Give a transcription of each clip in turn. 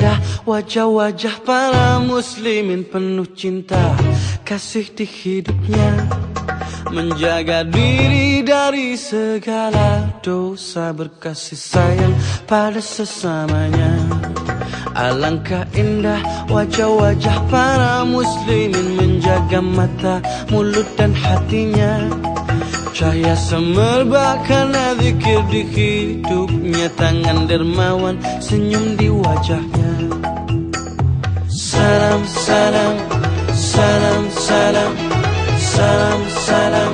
indah wajah-wajah para muslimin penuh cinta kasih di hidupnya, menjaga diri dari segala dosa, berkasih sayang pada sesamanya. Alangkah indah wajah-wajah para muslimin, menjaga mata, mulut dan hatinya. Cahaya semerbak karena zikir di hidupnya, tangan dermawan, senyum di wajahnya. Salam, salam, salam, salam, salam, salam,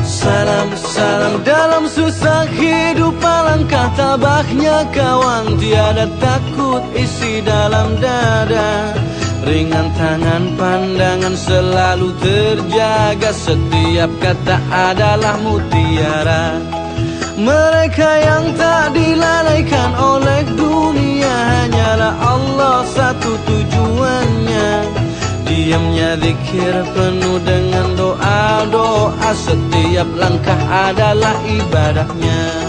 salam, salam. Dalam susah hidup alangkah tabahnya kawan, tiada takut isi dalam dada. Ringan tangan pandangan selalu terjaga, setiap kata adalah mutiara. Mereka yang tak dilalaikan oleh dunia, hanyalah Allah satu tujuannya. Diamnya zikir penuh dengan doa-doa, setiap langkah adalah ibadahnya.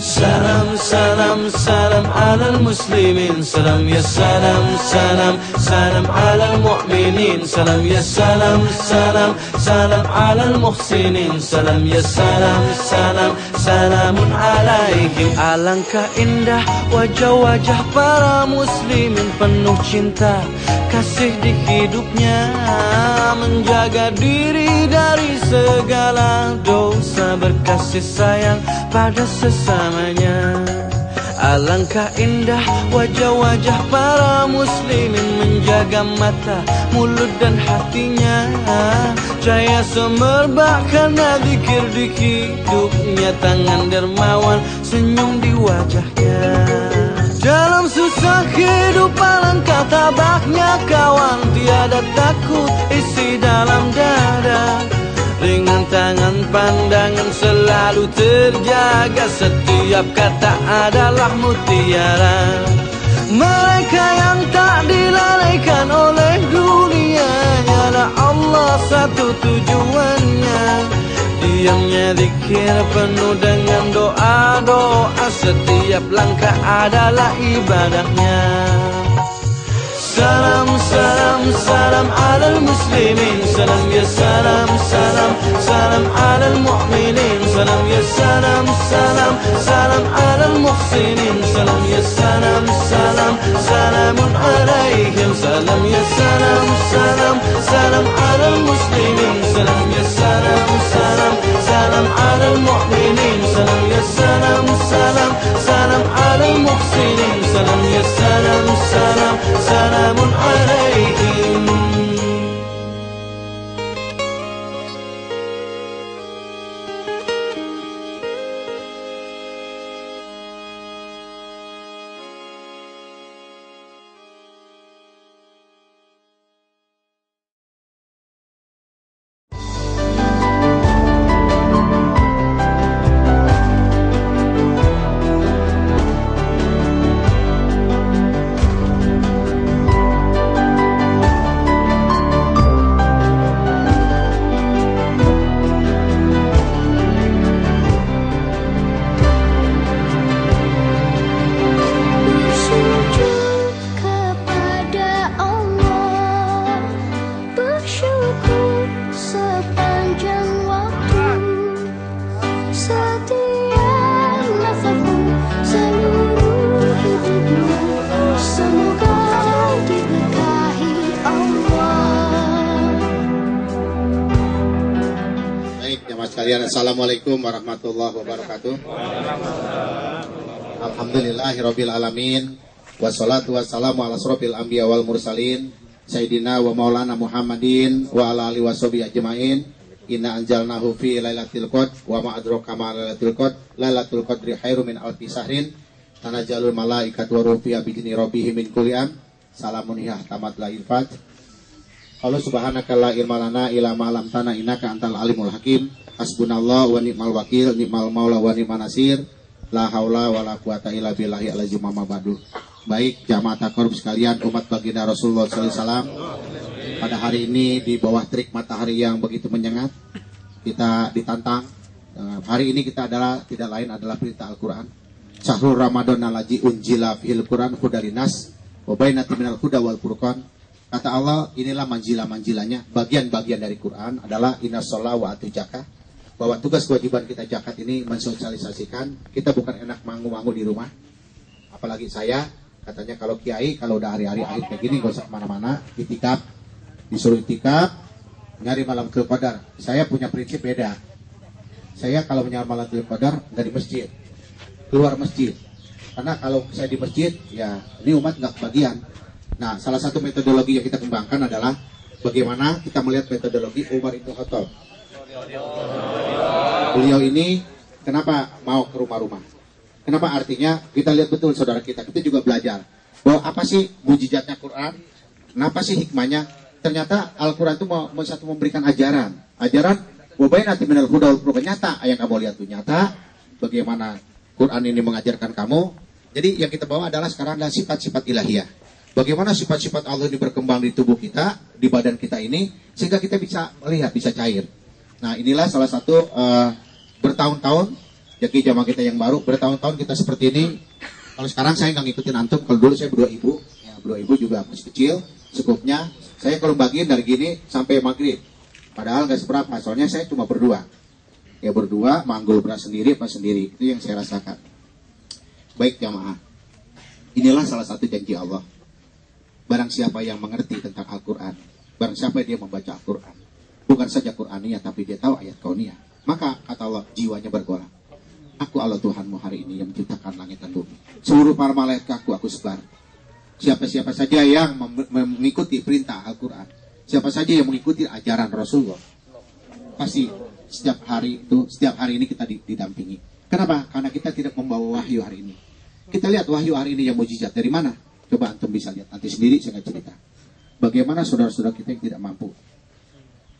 Salam, salam, salam alal muslimin, salam ya salam, salam, salam alal mu'minin, salam ya salam, salam, salam alal muhsinin, salam ya salam, salam, salamun alaihim. Alangkah indah wajah-wajah para muslimin penuh cinta kasih di hidupnya, menjaga diri dari segala dosa, berkasih sayang pada sesamanya. Alangkah indah wajah-wajah para muslimin, menjaga mata, mulut dan hatinya. Cahaya semerbak karena zikir di hidupnya, tangan dermawan, senyum di wajahnya. Dalam susah hidup alangkah tabahnya kawan, tiada takut isi dalam dada. Ringan tangan pandangan selalu terjaga, setiap kata adalah mutiara. Mereka yang tak dilalaikan oleh dunia, hanyalah Allah satu tujuannya. Diamnya zikir penuh dengan doa-doa, setiap langkah adalah ibadahnya. Salam, salam, salam alal muslimin, salam ya salam, salam, salam alal mu'minin, salam ya salam, salam, salam alal muhsinin, salam ya salam, salam, salamun alaihim. Salam ya salam, salam, salam alal muslimin, salam ya salam, salam, salam alal mu'minin, salam ya salam, salam, salam alal muhsinin, salam ya salam, salam, salamun alaihim. Assalamualaikum warahmatullahi wabarakatuh. Alhamdulillahirabbil alamin, wassalatu wassalamu ala asrofil anbiya wal mursalin, sayyidina wa maulana Muhammadin wa ala alihi washabihi ajmain. Inna anjalnahu fi lailatul qadr wa ma adraka ma lailatul qadr. Lailatul qadri khairum min alfi sahrin. Tanajalul malaikatu wa ruhu fiha bi idzni rabbihim min kulli am. Salamun hiya tamat la ilfat. Allah subhanaka la ilma lana illa ma 'allamtana innaka antal alimul hakim. Hasbunallah wa ni'mal wakil, ni'mal maula wa ni'man nasir. La haula wa la quwata illa billahi al-azim ma ba'du. Baik jamaah takarub sekalian, umat baginda Rasulullah sallallahu alaihi wasallam. Pada hari ini di bawah terik matahari yang begitu menyengat, kita ditantang. Hari ini kita tidak lain adalah perintah Al-Qur'an. Syahrul Ramadan alaji unjila fil Quran hudalinas wa bainati minal huda wal furqan. Kata Allah, inilah manjilah-manjilanya, bagian-bagian dari Quran adalah innas shalah wa atu zakah. Bahwa tugas kewajiban kita zakat ini mensosialisasikan. Kita bukan enak mangu-mangu di rumah. Apalagi saya, katanya kalau kiai, kalau udah hari-hari akhir kayak gini, gak usah kemana-mana, itikaf, disuruh itikaf, nyari malam Lailatul Qadar. Saya punya prinsip beda. Saya kalau menyari malam Lailatul Qadar, nggak di masjid, keluar masjid. Karena kalau saya di masjid, ya ini umat nggak kebagian. Nah, salah satu metodologi yang kita kembangkan adalah bagaimana kita melihat metodologi Umar Ibn Khattab. Beliau ini kenapa mau ke rumah-rumah? Kenapa artinya kita lihat betul saudara kita juga belajar bahwa apa sih mujizatnya Quran? Kenapa sih hikmahnya? Ternyata Al-Quran itu mau memberikan ajaran. Ajaran wabainati minal huda wal furqan, nyata yang kamu lihat itu nyata. Bagaimana Quran ini mengajarkan kamu? Jadi yang kita bawa adalah sekarang adalah sifat-sifat ilahiyah. Bagaimana sifat-sifat Allah ini berkembang di tubuh kita, di badan kita ini, sehingga kita bisa melihat, bisa cair. Nah, inilah salah satu bertahun-tahun, jadi jamaah kita yang baru, bertahun-tahun kita seperti ini. Kalau sekarang saya nggak ngikutin antum, kalau dulu saya berdua ibu juga masih kecil, cukupnya. Saya kalau bagian dari gini sampai maghrib. Padahal nggak seberapa, soalnya saya cuma berdua. Ya berdua, manggul beras sendiri, apa sendiri. Itu yang saya rasakan. Baik jamaah, inilah salah satu janji Allah. Barang siapa yang mengerti tentang Al-Quran, barang siapa dia membaca Al-Quran, bukan saja Quraniyah, tapi dia tahu ayat kauniyah, maka kata Allah, jiwanya bergolak. Aku Allah Tuhanmu hari ini yang menciptakan langit dan bumi. Seluruh para malaikatku aku sebar. Siapa-siapa saja yang mengikuti perintah Al-Quran, siapa saja yang mengikuti ajaran Rasulullah, pasti setiap hari ini kita didampingi. Kenapa? Karena kita tidak membawa wahyu hari ini. Kita lihat wahyu hari ini yang mujizat dari mana? Coba antum bisa lihat nanti sendiri, saya akan cerita. Bagaimana saudara-saudara kita yang tidak mampu.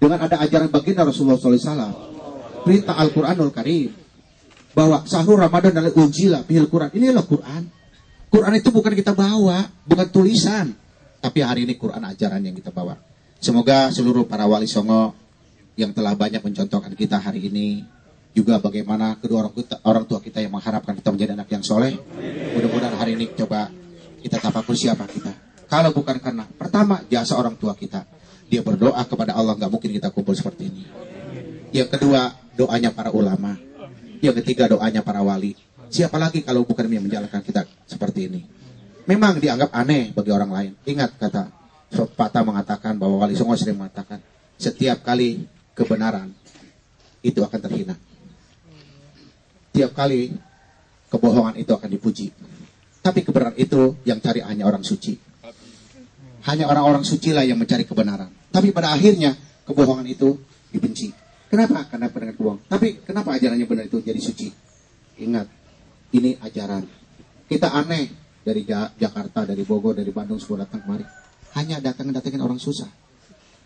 Dengan ada ajaran baginda Rasulullah SAW, perintah Al-Quranul Karim, bahwa syahrul Ramadan adalah unjila fil Quran. Inilah Quran. Quran itu bukan kita bawa, bukan tulisan, tapi hari ini Quran ajaran yang kita bawa. Semoga seluruh para wali songo yang telah banyak mencontohkan kita hari ini, juga bagaimana kedua orang tua kita yang mengharapkan kita menjadi anak yang soleh. Mudah-mudahan hari ini coba kita tafakur siapa kita. Kalau bukan karena pertama jasa orang tua kita, dia berdoa kepada Allah, nggak mungkin kita kumpul seperti ini. Yang kedua doanya para ulama. Yang ketiga doanya para wali. Siapa lagi kalau bukan yang menjalankan kita seperti ini? Memang dianggap aneh bagi orang lain. Ingat kata pepatah mengatakan bahwa Wali Songo sering mengatakan setiap kali kebenaran itu akan terhina. Tiap kali kebohongan itu akan dipuji. Tapi kebenaran itu yang cari hanya orang suci. Hanya orang-orang suci lah yang mencari kebenaran. Tapi pada akhirnya kebohongan itu dibenci. Kenapa? Karena benar bohong. Tapi kenapa ajarannya benar itu jadi suci? Ingat, ini ajaran. Kita aneh dari Jakarta, dari Bogor, dari Bandung semua datang kemari. Hanya datangin orang susah.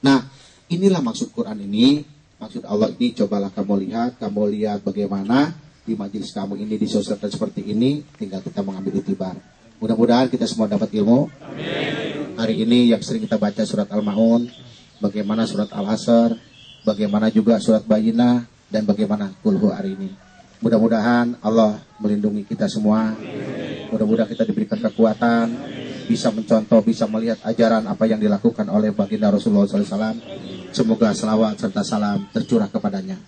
Nah, inilah maksud Quran ini. Maksud Allah ini, cobalah kamu lihat bagaimana di majelis kamu ini disosialkan seperti ini, tinggal kita mengambil itibar. Mudah-mudahan kita semua dapat ilmu. Amin. Hari ini yang sering kita baca surat Al-Ma'un, bagaimana surat Al-Asr, bagaimana juga surat Bayyinah, dan bagaimana Qulhu hari ini. Mudah-mudahan Allah melindungi kita semua. Mudah-mudahan kita diberikan kekuatan, bisa mencontoh, bisa melihat ajaran apa yang dilakukan oleh baginda Rasulullah SAW. Semoga selawat serta salam tercurah kepadanya.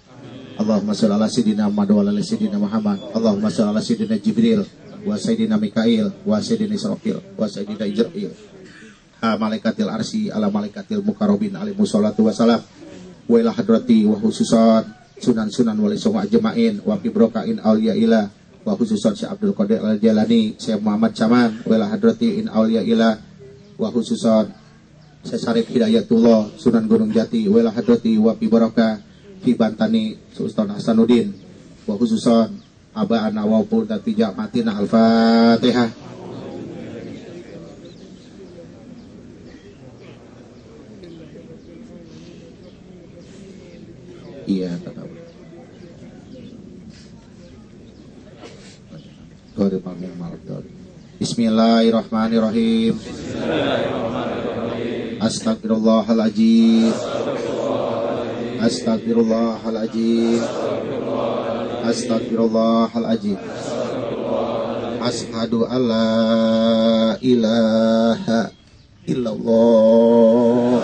Allahumma sholli ala sayyidina Muhammad wa ala sayyidina Muhammad. Allahumma sholli ala sayyidina Jibril wa sayyidina Mikail wa sayyidina Israfil wa sayyidina Ijra'il. Malaikatil arsy ala malaikatil mukarrabin alaihi wassalatu wassalam. Wa ila hadrati wa khususan sunan wali songo ajmain wa fibrokain auliya ila wa khususan Syekh Abdul Qadir Al-Jalani, Syekh Muhammad Caman, wa ila hadrati in auliya ila wa khususan Syekh Syarif Hidayatullah Sunan Gunung Jati, wa ila hadrati wa fibroka fi Bantani Sultan Hasanuddin wa khususan aba'ana wa pun tati jamatina. Al-Fatihah. Iya, kata Bismillahirrahmanirrahim. Astagfirullahaladzim. Astagfirullahaladzim. Astagfirullahaladzim. Asyhadu alla ilaha illallah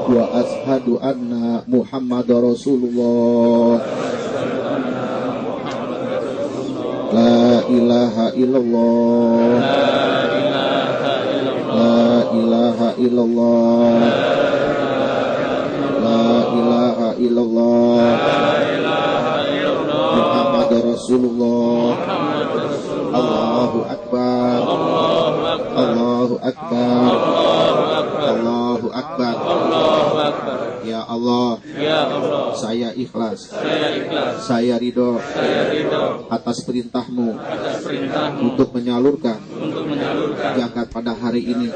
wa asyhadu anna Muhammadar Rasulullah. La ilaha illallah. La ilaha illallah. La ilaha illallah. Muhammadur Rasulullah. Allahu akbar. Allahu akbar. Allahu akbar. Ya Allah, saya ikhlas, saya ridho atas perintahmu untuk menyalurkan zakat pada hari ini,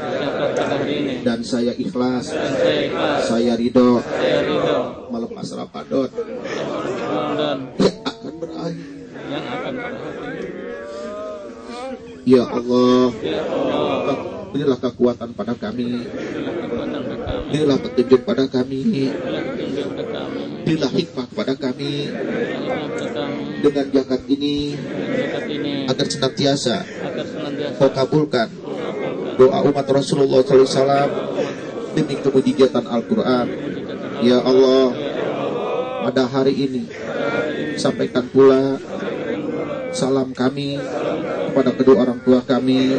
dan saya ikhlas, saya ridho melepas Ramadan yang akan berakhir. Ya Allah, berilah kekuatan pada kami, berilah petunjuk pada kami, berilah hikmah kepada kami dengan zakat ini, agar senantiasa kau kabulkan doa umat Rasulullah SAW demi kemujizatan Al-Quran. Ya Allah, pada hari ini sampaikan pula salam kami kepada kedua orang tua kami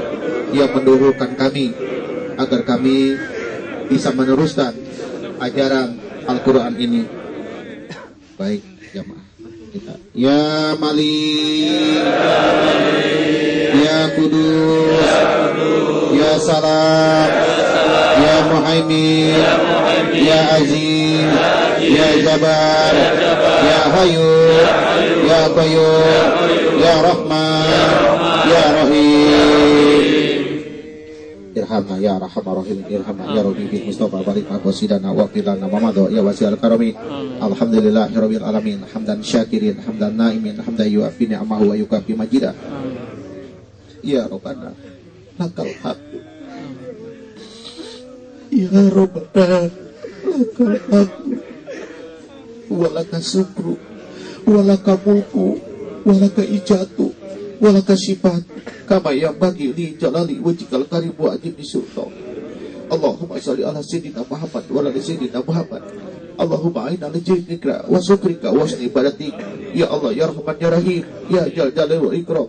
yang mendahulukan kami, agar kami bisa meneruskan ajaran Al-Quran ini. Baik, jamaah kita. Ya Malik, Ya Kudus, Ya Salam, Ya Muhaimin, Ya Aziz, Ya Jabbar, Ya Hayyu, Ya Qayyum, Ya Rahman, Ya Rahim. Irhamna ya Rahman Rahim, irhamna ya Rabbi bil Mustafa barik qasidana wa qilana Muhammad ya wasi'al karami. Alhamdulillahirabbil alamin, hamdan syakirin, hamdan naimin, hamdan yu'afi ni'amahu wa yukafi majida. Ya Rabbana lakal hamd. Ya Rabbana lakal hamd. Walaka syukru, walaka mulku, walaka ijatu, walaka sifat kama yang bagi li jalali wajikal karim wa ajib disultan. Allahumma salli ala sayyidina Muhammad wa ala sayyidina Muhammad. Allahumma aina li jikrika wa syukrika wa husni ibadatik. Ya Allah, ya Rahman, ya Rahim, ya Jal Jalal wal Ikram.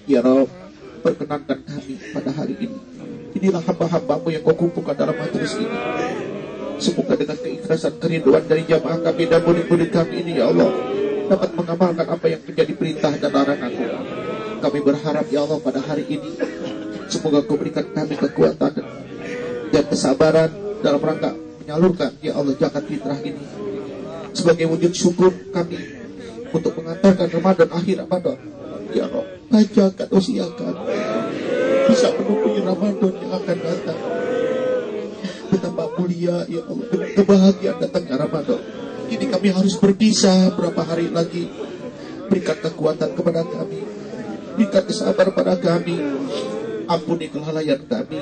Ya Rabb, perkenankan kami pada hari ini. Inilah hamba-hambamu yang kau kumpulkan dalam majelis ini. Semoga dengan keikhlasan kerinduan dari jamaah kami dan murid-murid kami ini, ya Allah, dapat mengamalkan apa yang menjadi perintah dan larangan-Mu. Kami berharap, ya Allah, pada hari ini semoga Kau berikan kami kekuatan dan kesabaran dalam rangka menyalurkan, ya Allah, zakat fitrah ini sebagai wujud syukur kami untuk mengantarkan Ramadan, akhir Ramadan. Ya Allah, ajarkan, usiakan bisa menunggu Ramadan yang akan datang. Betapa mulia, ya Allah, dengan kebahagiaan datangnya Ramadan. Ini kami harus berpisah berapa hari lagi. Berikan kekuatan kepada kami, berikan kesabaran pada kami. Ampuni kelalaian kami,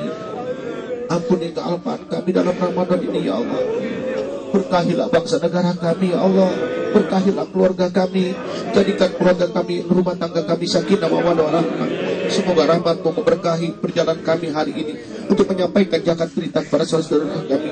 ampuni kealpaan kami dalam Ramadan ini, ya Allah. Berkahilah bangsa negara kami, ya Allah. Berkahilah keluarga kami. Jadikan keluarga kami, rumah tangga kami sakinah mawaddah warahmah. Semoga rahmat-Mu memberkahi perjalanan kami hari ini untuk menyampaikan zakat perintah kepada saudara kami.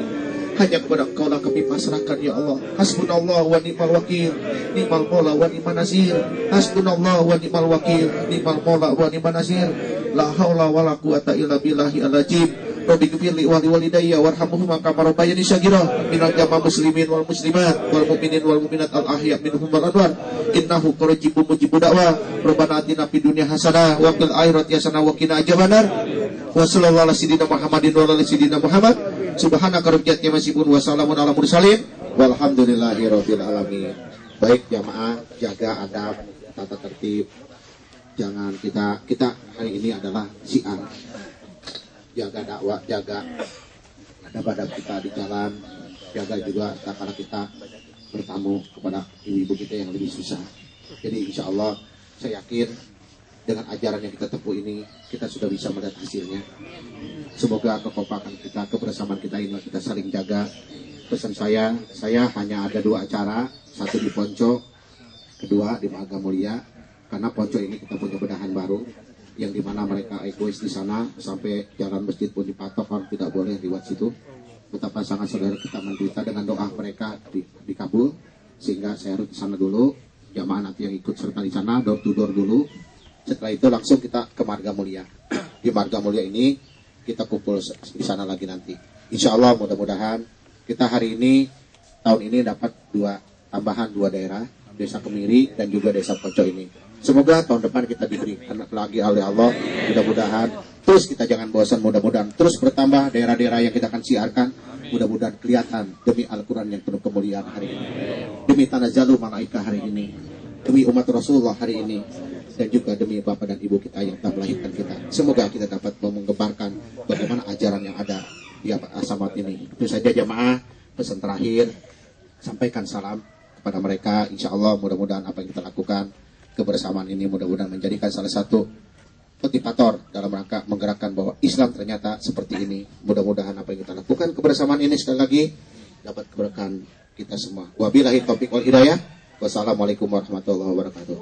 Hanya kepada Engkau lah kami pasrahkan, ya Allah. Hasbunallah wa ni'mal wakil, ni'mal mola wa ni'mal nasir. Hasbunallah wa ni'mal wakil, ni'mal mola wa ni'mal nasir. La haula wa la quwata illa billahi al-azim. Rabbi gfirli wa li walidayya warhamhuma kama rabbayani shaghira. Minal jamaah muslimin wal muslimat wal mu'minin wal mu'minat al ahya minhum wal amwat. Innahu qaribun mujibud da'wah. Rabbana atina fid dunya hasanah wa fil akhirati hasanah wa qina adzabannar. Wa sallallahu ala sayyidina Muhammadin wa ala sayyidina Muhammad. Subhanaka rabbiyati masibun wa salamun ala mursalin walhamdulillahirabbil alamin. Baik jamaah, jaga adab, tata tertib. Jangan kita hari ini adalah syiar. Jaga dakwah, jaga adab-adab kita di jalan, jaga juga tatkala kita bertamu kepada ibu-ibu kita yang lebih susah. Jadi insya Allah saya yakin dengan ajaran yang kita tempuh ini kita sudah bisa melihat hasilnya. Semoga kekompakan kita, kebersamaan kita ini kita saling jaga. Pesan saya hanya ada 2 acara, satu di Poncok, kedua di Marga Mulia, karena Poco ini kita punya bedahan baru yang dimana mereka egois di sana sampai jalan masjid pun dipatok, orang tidak boleh lewat situ. Betapa sangat saudara kita menderita dengan doa mereka dikabul, sehingga saya harus di sana dulu. Jamaah nanti yang ikut serta di sana door to door dulu. Setelah itu langsung kita ke Marga Mulia. Di Marga Mulia ini kita kumpul di sana lagi nanti. Insya Allah mudah-mudahan kita hari ini tahun ini dapat tambahan dua daerah, Desa Kemiri dan juga Desa Poco ini. Semoga tahun depan kita diberi lagi oleh Allah. Mudah-mudahan terus kita jangan bosan, mudah-mudahan terus bertambah daerah-daerah yang kita akan siarkan. Mudah-mudahan kelihatan demi Al-Quran yang penuh kemuliaan hari ini, demi tanazzalu malaikah hari ini, demi umat Rasulullah hari ini, dan juga demi Bapak dan Ibu kita yang telah melahirkan kita. Semoga kita dapat mengembarkan bagaimana ajaran yang ada di Asamat ini. Itu saja jamaah, pesan terakhir, sampaikan salam kepada mereka. Insya Allah mudah-mudahan apa yang kita lakukan, kebersamaan ini mudah-mudahan menjadikan salah satu motivator dalam rangka menggerakkan bahwa Islam ternyata seperti ini. Mudah-mudahan apa yang kita lakukan, kebersamaan ini sekali lagi dapat keberkahan kita semua. Wabillahi taufiq wal hidayah. Wassalamualaikum warahmatullahi wabarakatuh.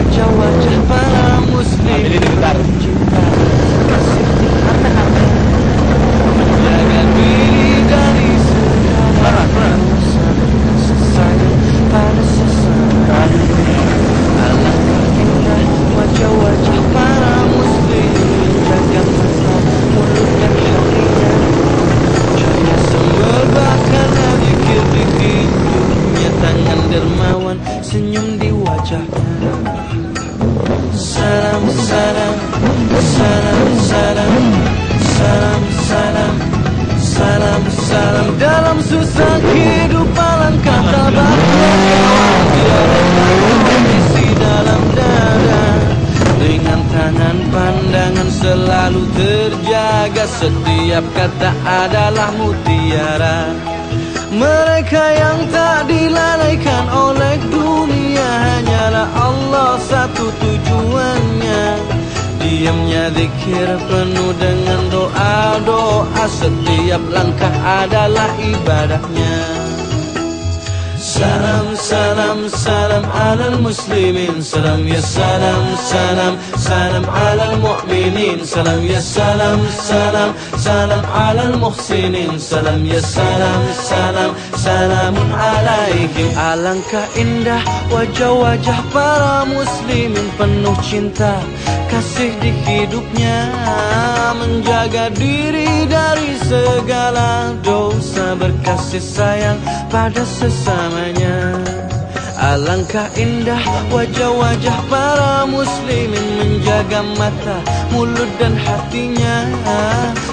Wajah-wajah para muslim menjaga diri dari segala sayang pada sesama. Alangkah indah wajah-wajah para muslim menjaga mata, mulut dan hatinya. Cahaya semerbak karena zikir-zikir, dunia tangan dermawan, senyum di wajahnya. Salam, salam, salam, salam, salam, salam, salam, salam. Dalam susah hidup alangkah tabahnya kawan, tiada takut isi dalam dada. Dengan tangan pandangan selalu terjaga, setiap kata adalah mutiara. Mereka yang tak dilalaikan oleh dunia, hanyalah Allah satu tujuannya. Diamnya zikir penuh dengan doa-doa, setiap langkah adalah ibadahnya. Salam, salam, salam alal muslimin. Salam ya salam, salam, salam alal mu'minin. Salam ya salam, salam, salam alal muhsinin. Salam ya salam, salam, salamun alaihim. Alangkah indah wajah-wajah para muslimin, penuh cinta kasih di hidupnya, menjaga diri dari segala dosa, berkasih sayang pada sesamanya. Alangkah indah wajah-wajah para muslimin, menjaga mata, mulut dan hatinya.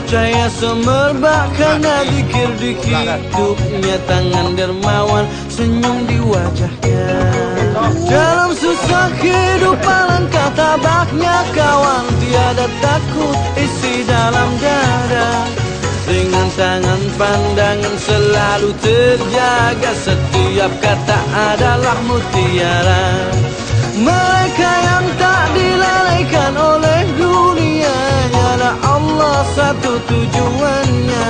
Cahaya semerbak karena zikir di hidupnya, tangan dermawan, senyum di wajahnya. Dalam susah hidup alangkah tabahnya kawan, tiada takut isi dalam dada. Dengan tangan pandangan selalu terjaga, setiap kata adalah mutiara. Mereka yang tak dilalaikan oleh dunia, hanyalah Allah satu tujuannya.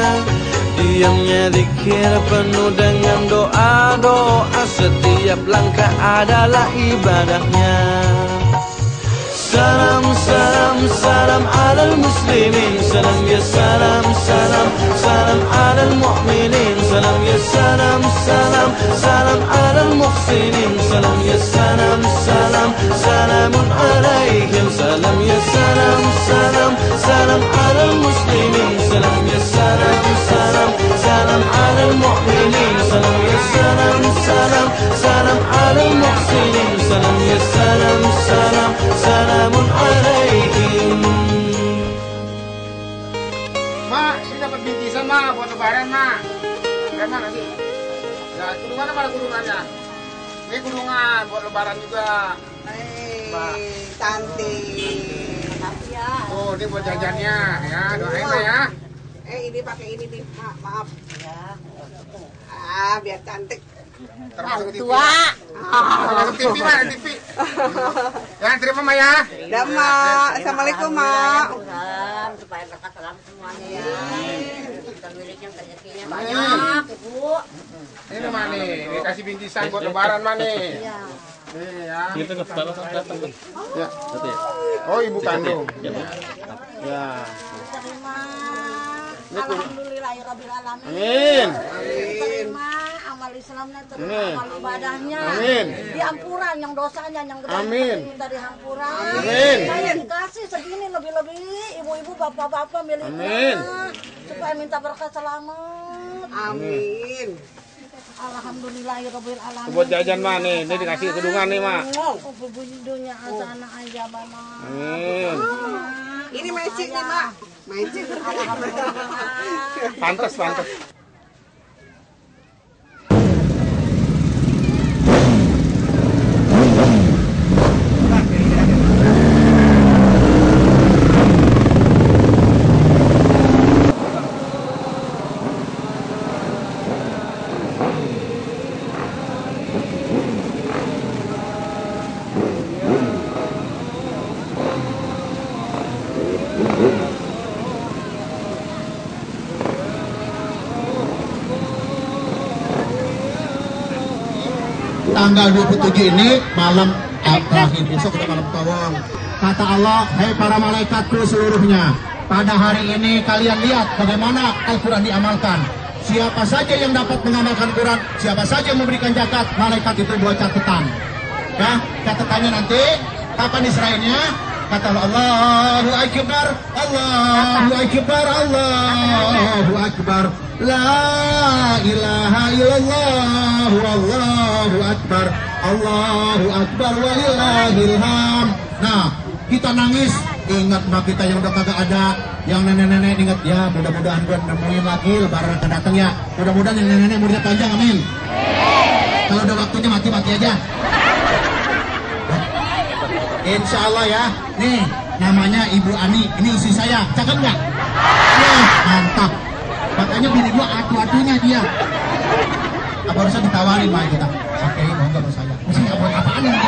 Diamnya zikir penuh dengan doa-doa, setiap langkah adalah ibadahnya. Salam, salam, salam alal muslimin. Salam ya salam, salam, salam alal mu'minin. Salam ya salam, salam, salam alal muhsinin. Salam ya salam, salam, salamun alaihim. Salam ya salam, salam, salam alal muslimin. Salam ya salam, salam, salam alal mu'minin. Salam ya salam, salam, salam alal muhsinin. Salam ya salam, salam, salamun alaihim. Mak, ini dapat bingkisan mak buat lebaran mak. Mana nanti? Ya, kurungan mana kurungannya? Ini kurungan buat lebaran juga. Cantik. Makasih ya. Oh, ini buat jajannya ya. Doain lah ya. Ini pakai ini nih, maaf. Ya. Biar cantik. Termasuk TV. Tua. Termasuk TV mah, TV. Jangan terima Mak ya. Dah, Mak. Assalamualaikum, Mak. Salam supaya berkat salam semuanya ya. Kita miliknya rezekinya banyak, Ibu. Ini Mak nih, dikasih bingkisan buat lebaran Mak nih. Iya. Nih ya. Gitu ke bawah datang. Ya. Gitu ya. Oh, ibu kandung. Ya. Ya. Terima. Alhamdulillahirabbil alamin. Amin. Terima amal Islamnya, terima Amin. amal ibadahnya. Amin. Diampuran yang dosanya yang gede Amin. dari hampuran. Amin. Saya dikasih segini lebih-lebih ibu-ibu bapak-bapak miliknya. Amin. Supaya minta berkat selamat. Amin. Alhamdulillahirabbil alamin. Buat jajan Mak nih, ini dikasih kerudungan nih Mak. Dunia asana aja mama. Amin. Ini magic nih, Mak. Magic. Pantes, pantes. Tanggal 27 ini malam terakhir, besok udah malam tawang. Kata Allah, hai para malaikatku seluruhnya, pada hari ini kalian lihat bagaimana Al-Quran diamalkan. Siapa saja yang dapat mengamalkan Quran, siapa saja yang memberikan zakat, malaikat itu buat catatan. Ya, catatannya nanti kapan Israelnya? Kata Allahu Akbar, Allahu Akbar, Allahu Akbar, La ilaha illallah, Allahu Akbar, Allahu Akbar, walillahil hamd. Nah, kita nangis, ingat mbak kita yang udah kagak ada, yang nenek-nenek ingat ya, mudah-mudahan gue nemuin lagi lebaran akan datang ya. Mudah-mudahan yang nenek-nenek umurnya panjang, amin. Kalau udah waktunya mati-mati aja. Insya Allah ya. Nih namanya Ibu Ani, ini istri saya, cakep nggak? Ya, mantap. Makanya bini gua atu-atunya dia. Apa harusnya ditawarin mah kita? Oke, bangga sama saya. Mesti nggak buat apaan ini?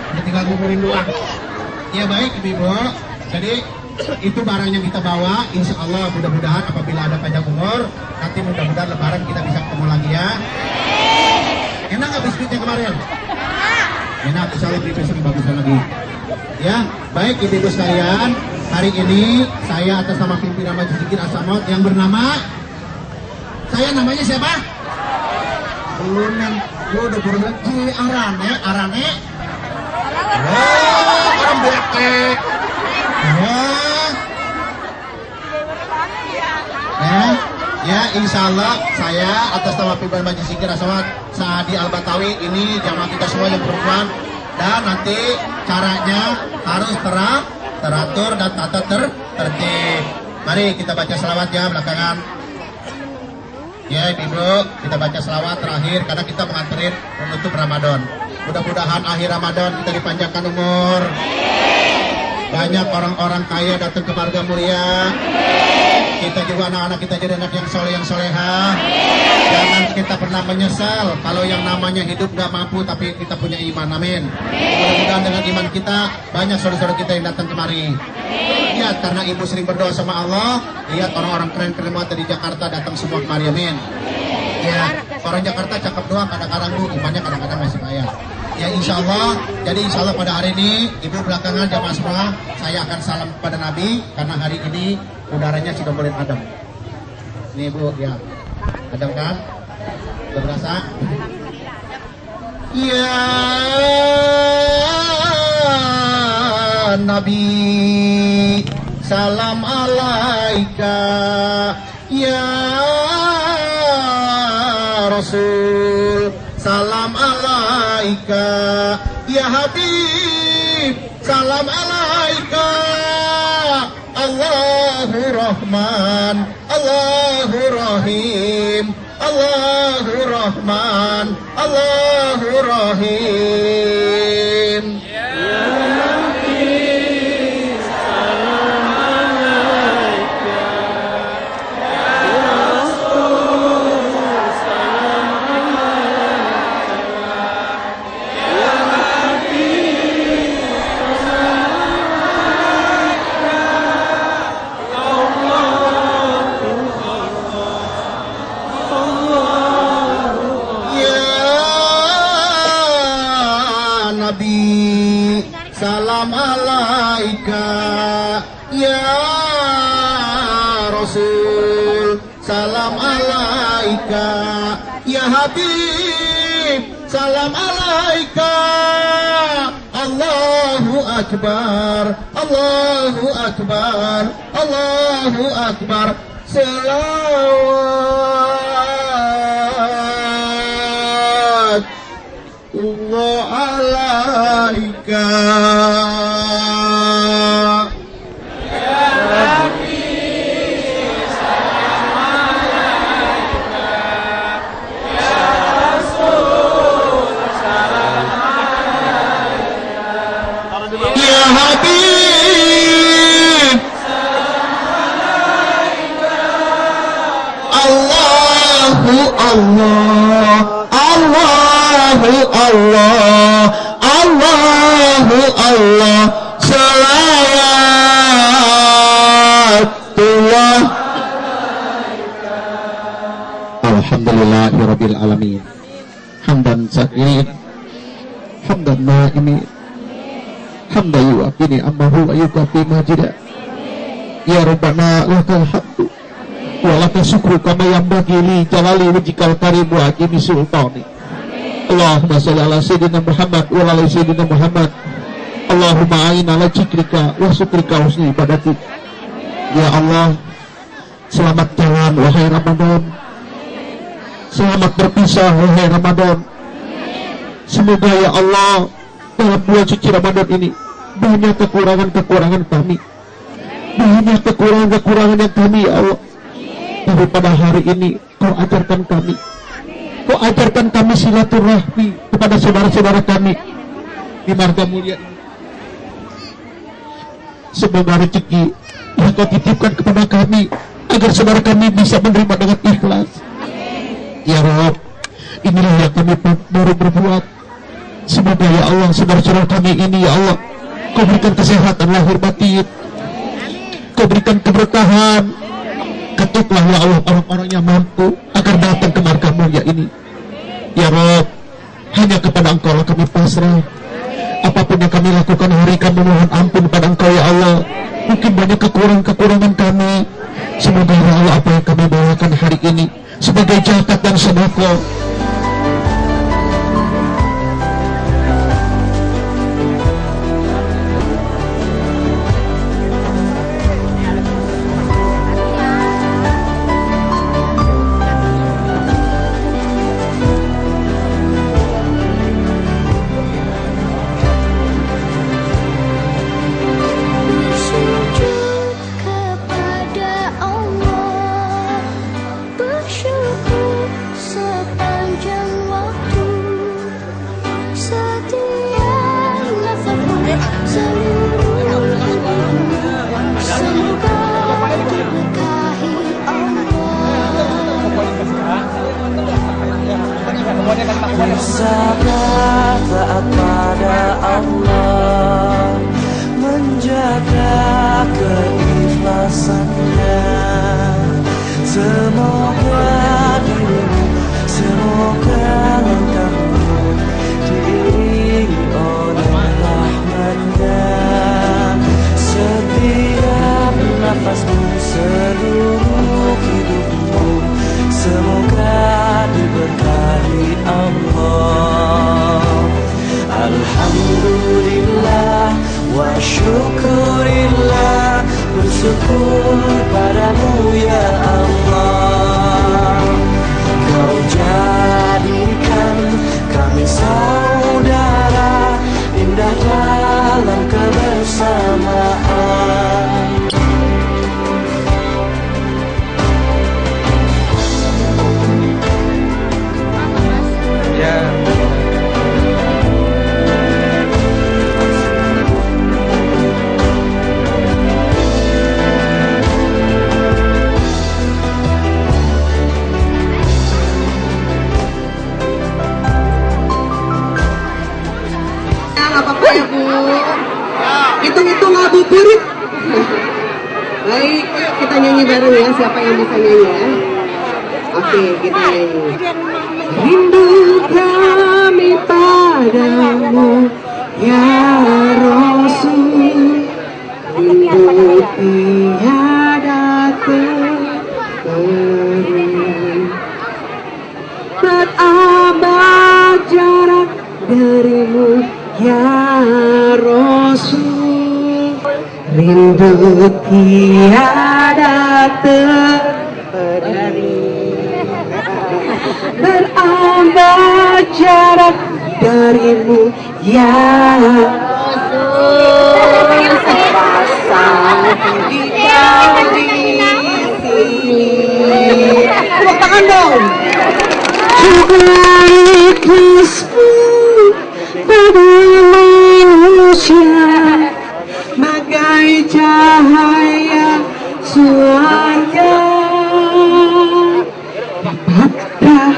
Ini tinggal ngumpulin doang. Ya baik Ibu. Jadi itu barang yang kita bawa. Insya Allah mudah-mudahan apabila ada panjang umur, nanti mudah-mudahan Lebaran kita bisa ketemu lagi ya. Enak nggak biskuitnya kemarin? Enak, insya Allah beri besok bagusnya lagi. Ya, baik ibu-ibu sekalian, hari ini saya atas nama pimpinan Majelis Zikir As-Samad yang bernama, saya namanya siapa? Belum yang, lu udah berulang, Arane, Arane. Oh, orang betek. Ya, insya Allah saya atas nama pimpinan Majelis Zikir As-Samad Saadi Al-Batawi ini jamaah kita semua yang perempuan, dan nanti caranya harus teratur dan tata tertib. Mari kita baca selawat ya belakangan. Ya Ibu, kita baca selawat terakhir karena kita mengantarin menutup Ramadan. Mudah-mudahan akhir Ramadan kita dipanjangkan umur. Banyak orang-orang kaya datang ke marga mulia. Kita juga anak-anak kita jadi anak yang soleh, yang soleha. Jangan kita pernah menyesal kalau yang namanya hidup gak mampu tapi kita punya iman, amin. Mudah-mudahan dengan iman kita banyak saudara-saudara kita yang datang kemari. Lihat karena ibu sering berdoa sama Allah, lihat orang-orang keren-keren dari Jakarta datang semua kemari, amin. Ya, orang Jakarta cakep doang, kadang-kadang bu imannya kadang-kadang masih payah. Ya insya Allah, jadi insya Allah pada hari ini ibu belakangan jamaah semua saya akan salam kepada Nabi karena hari ini udaranya sudah mulai adem. Nih bu, ya adem kan? Udah berasa? Ya Nabi, salam alaika. Ya Rasul, salam alaika. Ya Habib, salam alaika. Allahu Rahman, Allahu Rahim, Allahu Rahman, Allahu Rahim. Nabi, salam alaika ya Rasul, salam alaika ya Habib, salam alaika. Allahu Akbar, Allahu Akbar, Allahu Akbar. Selawat Allah alaika. Allah, Allahu Allah, Allahu Allah, salawatullah. Alhamdulillahirabbil alamin. Hamdan sakit, hamdan naimi, hamdan yu'afini ammahu wa yukafi majida. Ya Rabbana lakal hamdu walaka syukru kama yambagi li jalali wajhikal karim wa aqimi sultani. Allahumma shalli ala sayyidina Muhammad wa ala sayyidina Muhammad. Allahumma a'inna ala zikrika wa syukrika husni ibadatik. Ya Allah, selamat jalan wahai Ramadan, selamat berpisah wahai Ramadan. Semoga ya Allah dalam bulan suci Ramadan ini banyak kekurangan-kekurangan kami, banyak kekurangan-kekurangan yang kami ya Allah. Tapi pada hari ini Kau ajarkan kami, Kau ajarkan kami silaturahmi kepada saudara-saudara kami di marga mulia ini. Semoga rezeki yang Kau titipkan kepada kami agar saudara kami bisa menerima dengan ikhlas. Ya Rabb, inilah yang kami baru berbuat. Semoga ya Allah saudara-saudara kami ini ya Allah Kau berikan kesehatan lahir batin, Kau berikan keberkahan. Ketuklah ya Allah orang-orang yang mampu agar datang ke marga mulia ini. Ya Rabb, hanya kepada Engkau lah kami pasrah. Apapun yang kami lakukan hari kami mohon ampun pada Engkau ya Allah. Mungkin banyak kekurangan kami. Semoga ya Allah apa yang kami bawakan hari ini sebagai zakat dan sedekah, Bisakah taat pada Allah, menjaga keikhlasannya. Semoga dirimu, semoga langkahmu diiringi oleh rahmatnya. Setiap nafasmu, seluruh hidupmu, semoga diberkahi Allah. Alhamdulillah wa syukurillah, bersyukur padamu ya Allah. Kau jadikan kami saudara, indah dalam kebersamaan. Apa-apa Ibu? Hitung-hitung ngabuburit. Baik, yuk kita nyanyi bareng ya. Siapa yang bisa nyanyi ya? Oke, kita nyanyi. Rindu kami padamu, ya Rasul, rindu tiada teri. Berabad jarak darimu ya Rasul, rindu tiada teri. Berabad jarak darimu ya Rasul, sepasang kau di sini. Tepuk tangan dong. Juga ikhlasmu pada manusia, bagai cahaya surga. Dapatkah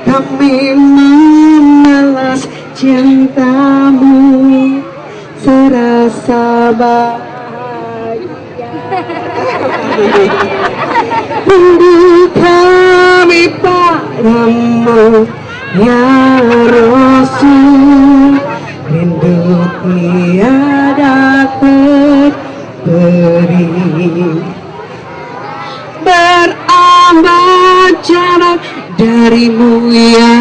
kami membalas cintamu serasa bahagia? Rindu kami padamu ya Rasul, rindu tiada teri. Berabad jarak darimu ya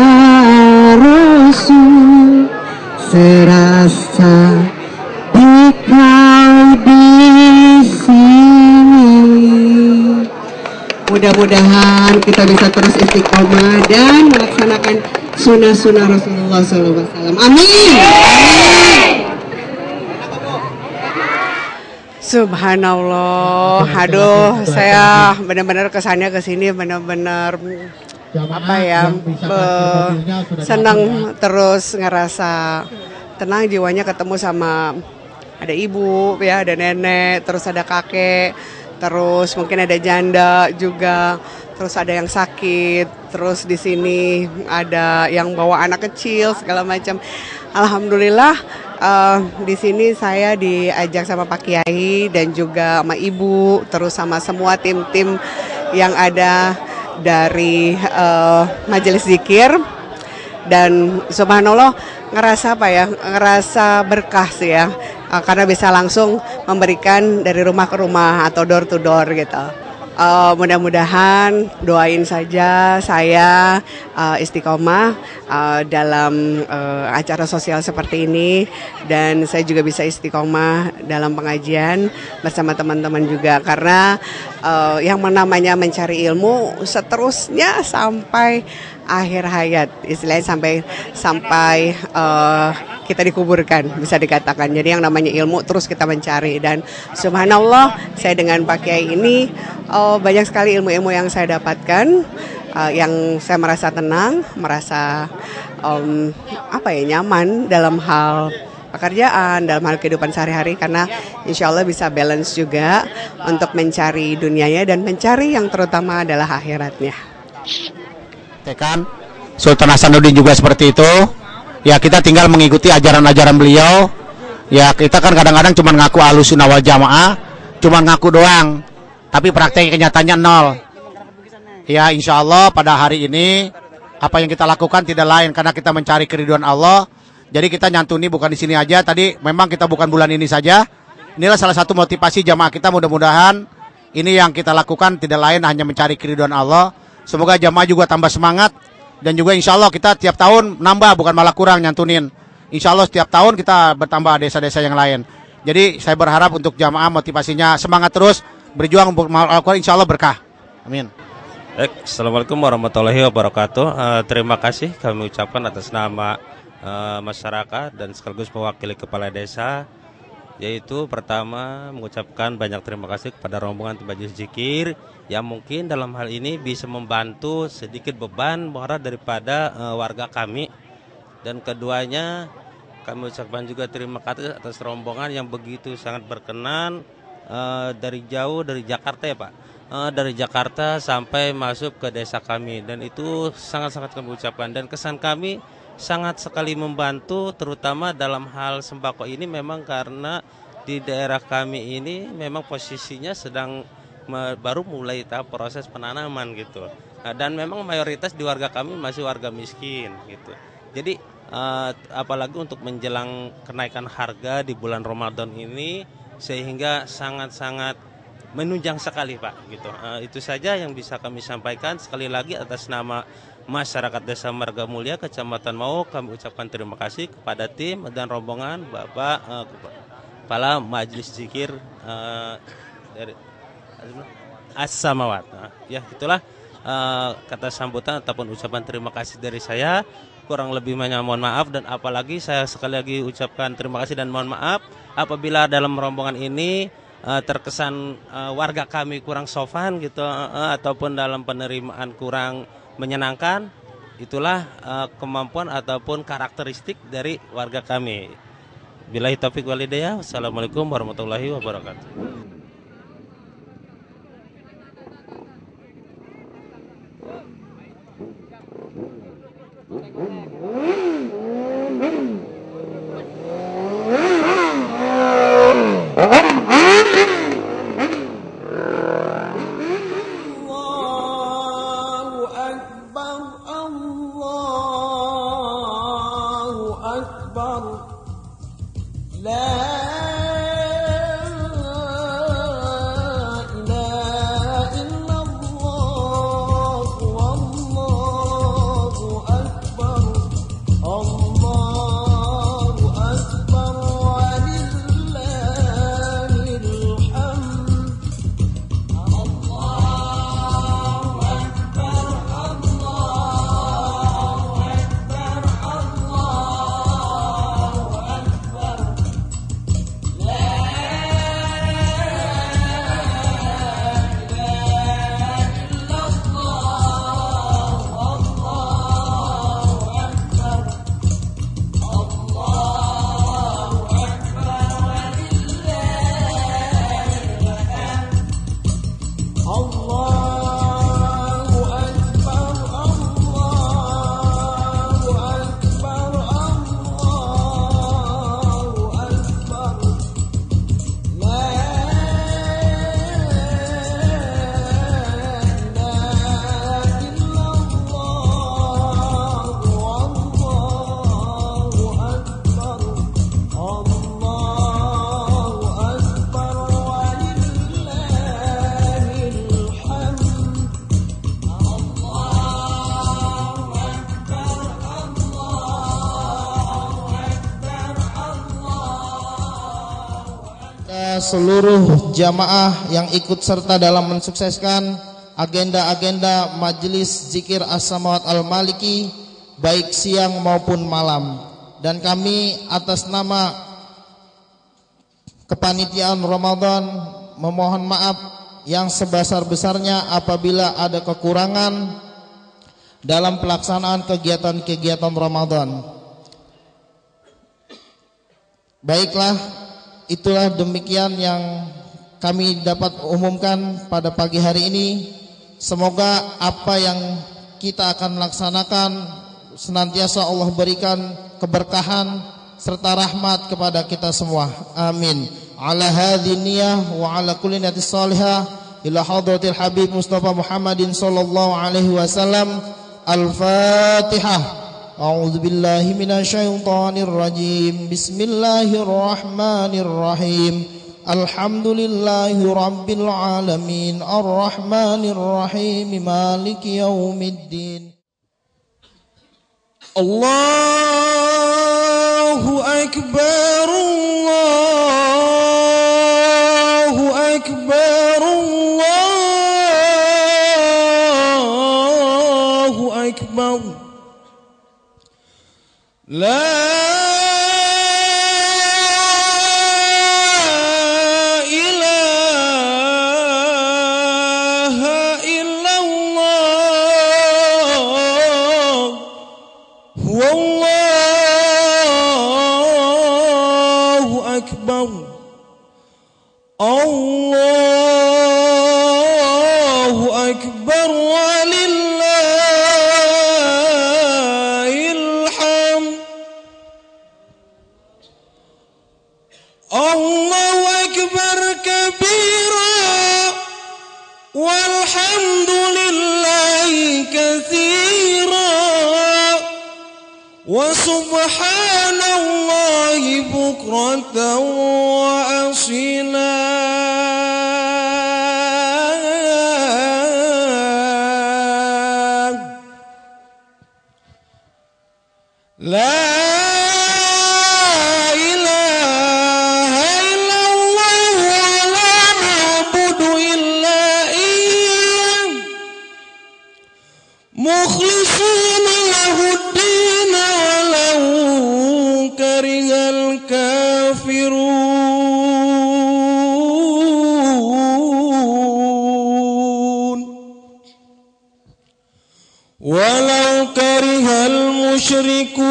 Rasul, serasa dikau di sini. Mudah-mudahan kita bisa terus istiqomah dan melaksanakan sunnah-sunnah Rasulullah SAW. Amin. Subhanallah. Aduh, saya benar-benar kesannya kesini benar-benar apa ya, senang terus, ngerasa tenang jiwanya, ketemu sama ada ibu ya, ada nenek, terus ada kakek, terus mungkin ada janda juga, terus ada yang sakit, terus di sini ada yang bawa anak kecil segala macam. Alhamdulillah di sini saya diajak sama Pak Kiai dan juga sama ibu, terus sama semua tim-tim yang ada dari majelis zikir, dan subhanallah ngerasa apa ya, ngerasa berkah sih ya, karena bisa langsung memberikan dari rumah ke rumah atau door to door gitu. Mudah-mudahan doain saja saya istiqomah dalam acara sosial seperti ini, dan saya juga bisa istiqomah dalam pengajian bersama teman-teman juga, karena yang namanya mencari ilmu seterusnya sampai akhir hayat, istilahnya sampai kita dikuburkan, bisa dikatakan. Jadi yang namanya ilmu terus kita mencari, dan subhanallah saya dengan Pak Kiai ini banyak sekali ilmu-ilmu yang saya dapatkan, yang saya merasa tenang, merasa nyaman dalam hal pekerjaan, dalam hal kehidupan sehari-hari, karena insya Allah bisa balance juga untuk mencari dunianya dan mencari yang terutama adalah akhiratnya. Kan Sultan Hasanuddin juga seperti itu. Ya, kita tinggal mengikuti ajaran-ajaran beliau. Ya, kita kan kadang-kadang cuma ngaku Ahlussunnah wal Jamaah, cuma ngaku doang, tapi praktek kenyataannya nol. Ya, insya Allah pada hari ini apa yang kita lakukan tidak lain karena kita mencari keridhaan Allah. Jadi kita nyantuni bukan di sini aja. Tadi memang kita bukan bulan ini saja. Inilah salah satu motivasi jamaah kita. Mudah-mudahan ini yang kita lakukan tidak lain hanya mencari keridhaan Allah. Semoga jamaah juga tambah semangat. Dan juga insya Allah kita tiap tahun nambah, bukan malah kurang nyantunin. Insya Allah setiap tahun kita bertambah desa-desa yang lain. Jadi saya berharap untuk jamaah motivasinya semangat terus, berjuang untuk melakukan insya Allah berkah. Amin. Baik, Assalamualaikum warahmatullahi wabarakatuh. Terima kasih kami ucapkan atas nama masyarakat dan sekaligus mewakili kepala desa, yaitu pertama mengucapkan banyak terima kasih kepada rombongan Majelis Zikir yang mungkin dalam hal ini bisa membantu sedikit beban moral daripada warga kami. Dan keduanya kami ucapkan juga terima kasih atas rombongan yang begitu sangat berkenan dari jauh, dari Jakarta ya Pak, dari Jakarta sampai masuk ke desa kami, dan itu sangat-sangat kami ucapkan. Dan kesan kami sangat sekali membantu, terutama dalam hal sembako ini, memang karena di daerah kami ini memang posisinya sedang baru mulai tahap proses penanaman gitu. Dan memang mayoritas di warga kami masih warga miskin gitu. Jadi apalagi untuk menjelang kenaikan harga di bulan Ramadan ini, sehingga sangat-sangat menunjang sekali Pak gitu. Itu saja yang bisa kami sampaikan. Sekali lagi atas nama masyarakat Desa Marga Mulia Kecamatan Mau, kami ucapkan terima kasih kepada tim dan rombongan Bapak Kepala Majelis Zikir dari As-Samawat. Ya itulah kata sambutan ataupun ucapan terima kasih dari saya. Kurang lebihnya mohon maaf, dan apalagi saya sekali lagi ucapkan terima kasih dan mohon maaf apabila dalam rombongan ini terkesan warga kami kurang sopan gitu, ataupun dalam penerimaan kurang menyenangkan. Itulah kemampuan ataupun karakteristik dari warga kami. Billahi taufiq wal hidayah. Wassalamualaikum warahmatullahi wabarakatuh. Seluruh jamaah yang ikut serta dalam mensukseskan agenda-agenda Majelis Zikir As-Samawat Al-Maliki baik siang maupun malam. Dan kami atas nama Kepanitiaan Ramadan memohon maaf yang sebesar-besarnya apabila ada kekurangan dalam pelaksanaan kegiatan-kegiatan Ramadan. Baiklah, itulah demikian yang kami dapat umumkan pada pagi hari ini. Semoga apa yang kita akan laksanakan senantiasa Allah berikan keberkahan serta rahmat kepada kita semua. Amin. Ala hadhihi niyyah wa ala kulli niyatin shalihah ila hadratil Habib Mustafa Muhammadin sallallahu alaihi wasallam. Al-Fatihah. A'udzu billahi minasyaitonir rajim. Bismillahirrahmanirrahim. Alhamdulillahi rabbil alamin. Arrahmanir rahim. Maliki yaumiddin. Allahu akbar. Allahu akbar. Allahu akbar. La ilaha illallah. Wallahu akbar. Allahu akbar. Allahu akbar kabira walhamdulillahi katsira wa subhanallah subhanallahi bukratan wa asila. La walau karihal musyrikun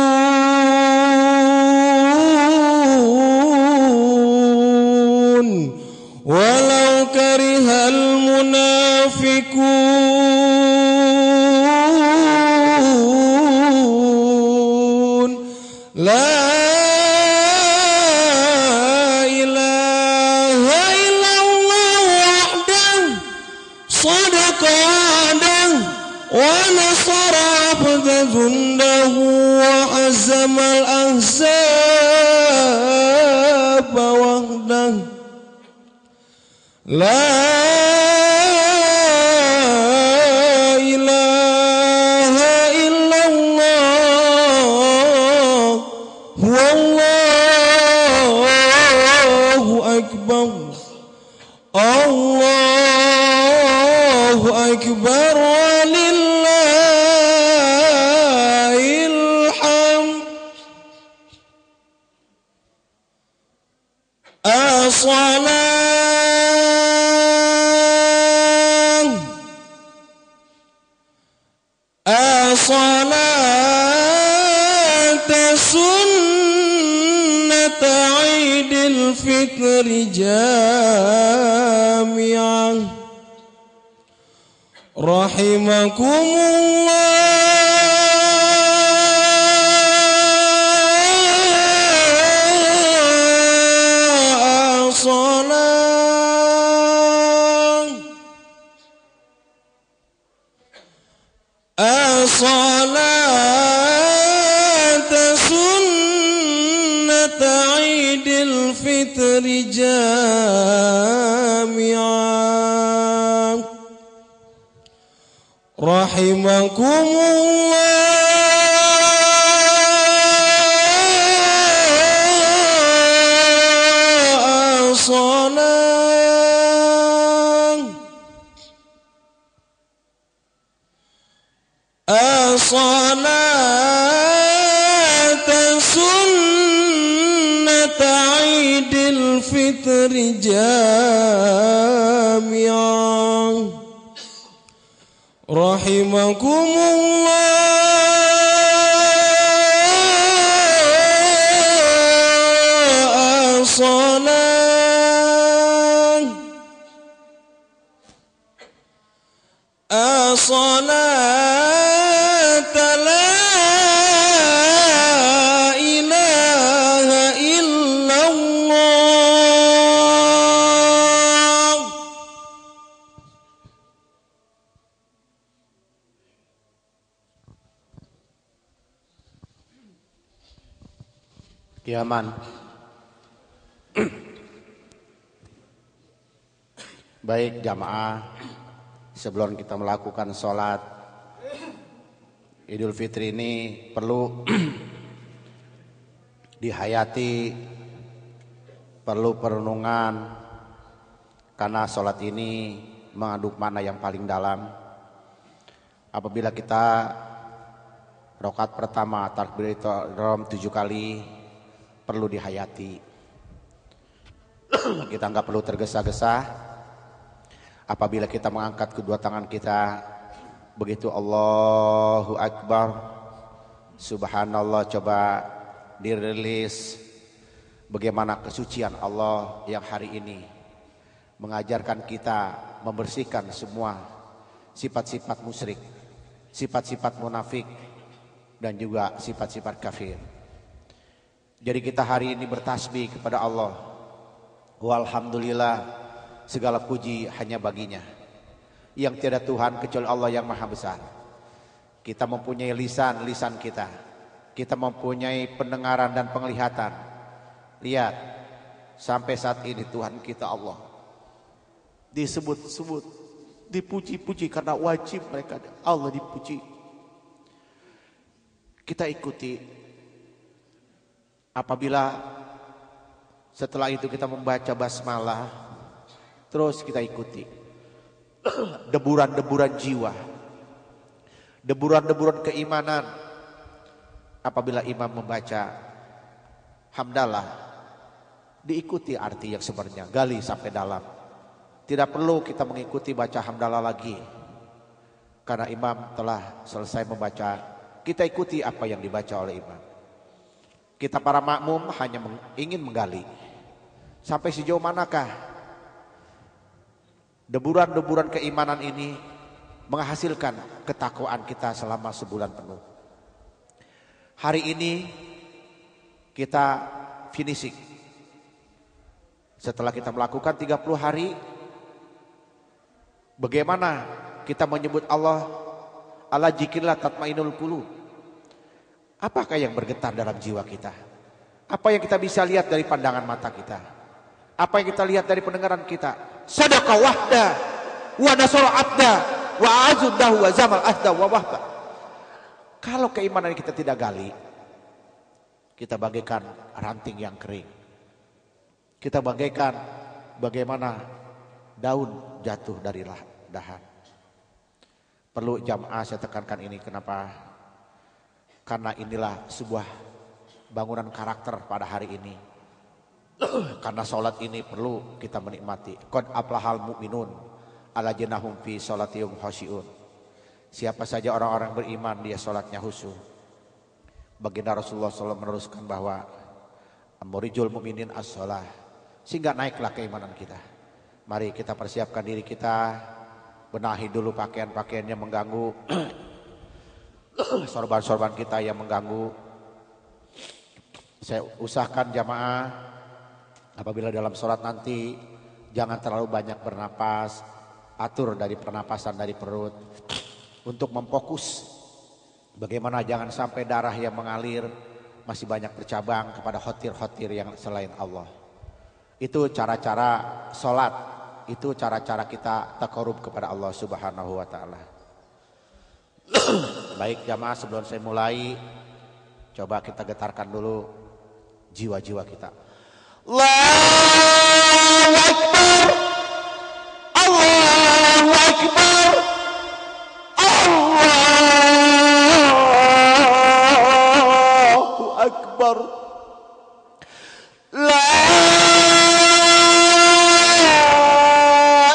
walau karihal munafikun la ilaha illallah wahdah sadaqadah wa nasara abda jundahu wa hazamal ahzab wahdah la ilaha illallah wallahu akbar Allahu akbar as-salata sunnata Idul Fitri jami'an rahimakumullah. As-salata sunnata Idul Fitri jami'an rahimakumullah. As-salata sunnata Idul Fitri jami'an rahimakumullah. As-salata la ilaha illallah. Kiaman. Baik jamaah, sebelum kita melakukan sholat Idul Fitri ini perlu dihayati, perlu perenungan, karena sholat ini mengandung makna yang paling dalam. Apabila kita rakaat pertama takbiratul ihram 7 kali, perlu dihayati. Kita nggak perlu tergesa-gesa. Apabila kita mengangkat kedua tangan kita, begitu Allahu Akbar, Subhanallah, coba dirilis bagaimana kesucian Allah yang hari ini mengajarkan kita membersihkan semua sifat-sifat musyrik, sifat-sifat munafik, dan juga sifat-sifat kafir. Jadi kita hari ini bertasbih kepada Allah. Walhamdulillah, segala puji hanya baginya, yang tiada Tuhan kecuali Allah yang maha besar. Kita mempunyai lisan kita, kita mempunyai pendengaran dan penglihatan. Lihat, sampai saat ini Tuhan kita Allah disebut-sebut, dipuji-puji karena wajib mereka Allah dipuji. Kita ikuti. Apabila setelah itu kita membaca basmalah, terus kita ikuti deburan-deburan jiwa, deburan-deburan keimanan. Apabila imam membaca hamdalah, diikuti arti yang sebenarnya, gali sampai dalam. Tidak perlu kita mengikuti baca hamdalah lagi, karena imam telah selesai membaca. Kita ikuti apa yang dibaca oleh imam. Kita para makmum hanya ingin menggali sampai sejauh manakah deburan-deburan keimanan ini menghasilkan ketakwaan kita selama sebulan penuh. Hari ini kita finishing. Setelah kita melakukan 30 hari, bagaimana kita menyebut Allah, ala dzikrillah tatmainul qulub. Apakah yang bergetar dalam jiwa kita? Apa yang kita bisa lihat dari pandangan mata kita? Apa yang kita lihat dari pendengaran kita? Sadaqa wahda wa nasara abda wa a'azzahu wa zamal ahda wa wahba. Kalau keimanan kita tidak gali, kita bagaikan ranting yang kering. Kita bagaikan bagaimana daun jatuh dari dahan. Perlu jamaah saya tekankan ini, kenapa? Karena inilah sebuah bangunan karakter pada hari ini. Karena sholat ini perlu kita menikmati. Qad aflahal mu'minun alladzina hum fi sholatihim khashi'un. Siapa saja orang-orang beriman dia sholatnya khusyuk. Baginda Rasulullah SAW meneruskan bahwa murijul mu'minin as-sholah, sehingga naiklah keimanan kita. Mari kita persiapkan diri kita, benahi dulu pakaian-pakaian yang mengganggu, sorban-sorban kita yang mengganggu. Saya usahakan jamaah apabila dalam sholat nanti jangan terlalu banyak bernapas, atur dari pernapasan dari perut untuk memfokus bagaimana jangan sampai darah yang mengalir masih banyak bercabang kepada khotir-khotir yang selain Allah. Itu cara-cara sholat, itu cara-cara kita taqarrub kepada Allah Subhanahu wa ta'ala. Baik jamaah, sebelum saya mulai, coba kita getarkan dulu jiwa-jiwa kita. Allahu Akbar, Allahu Akbar, Allahu Akbar. La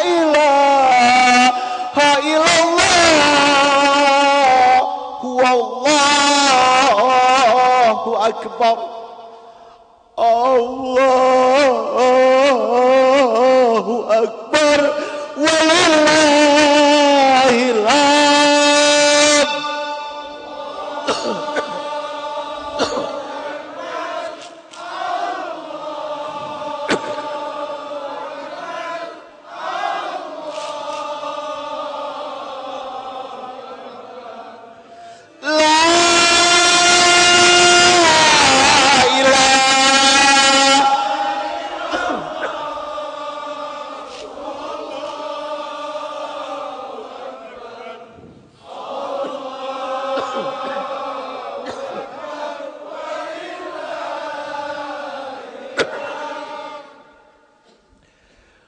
ilaha illallah, wallahu akbar. Allahu akbar walillahil hamd.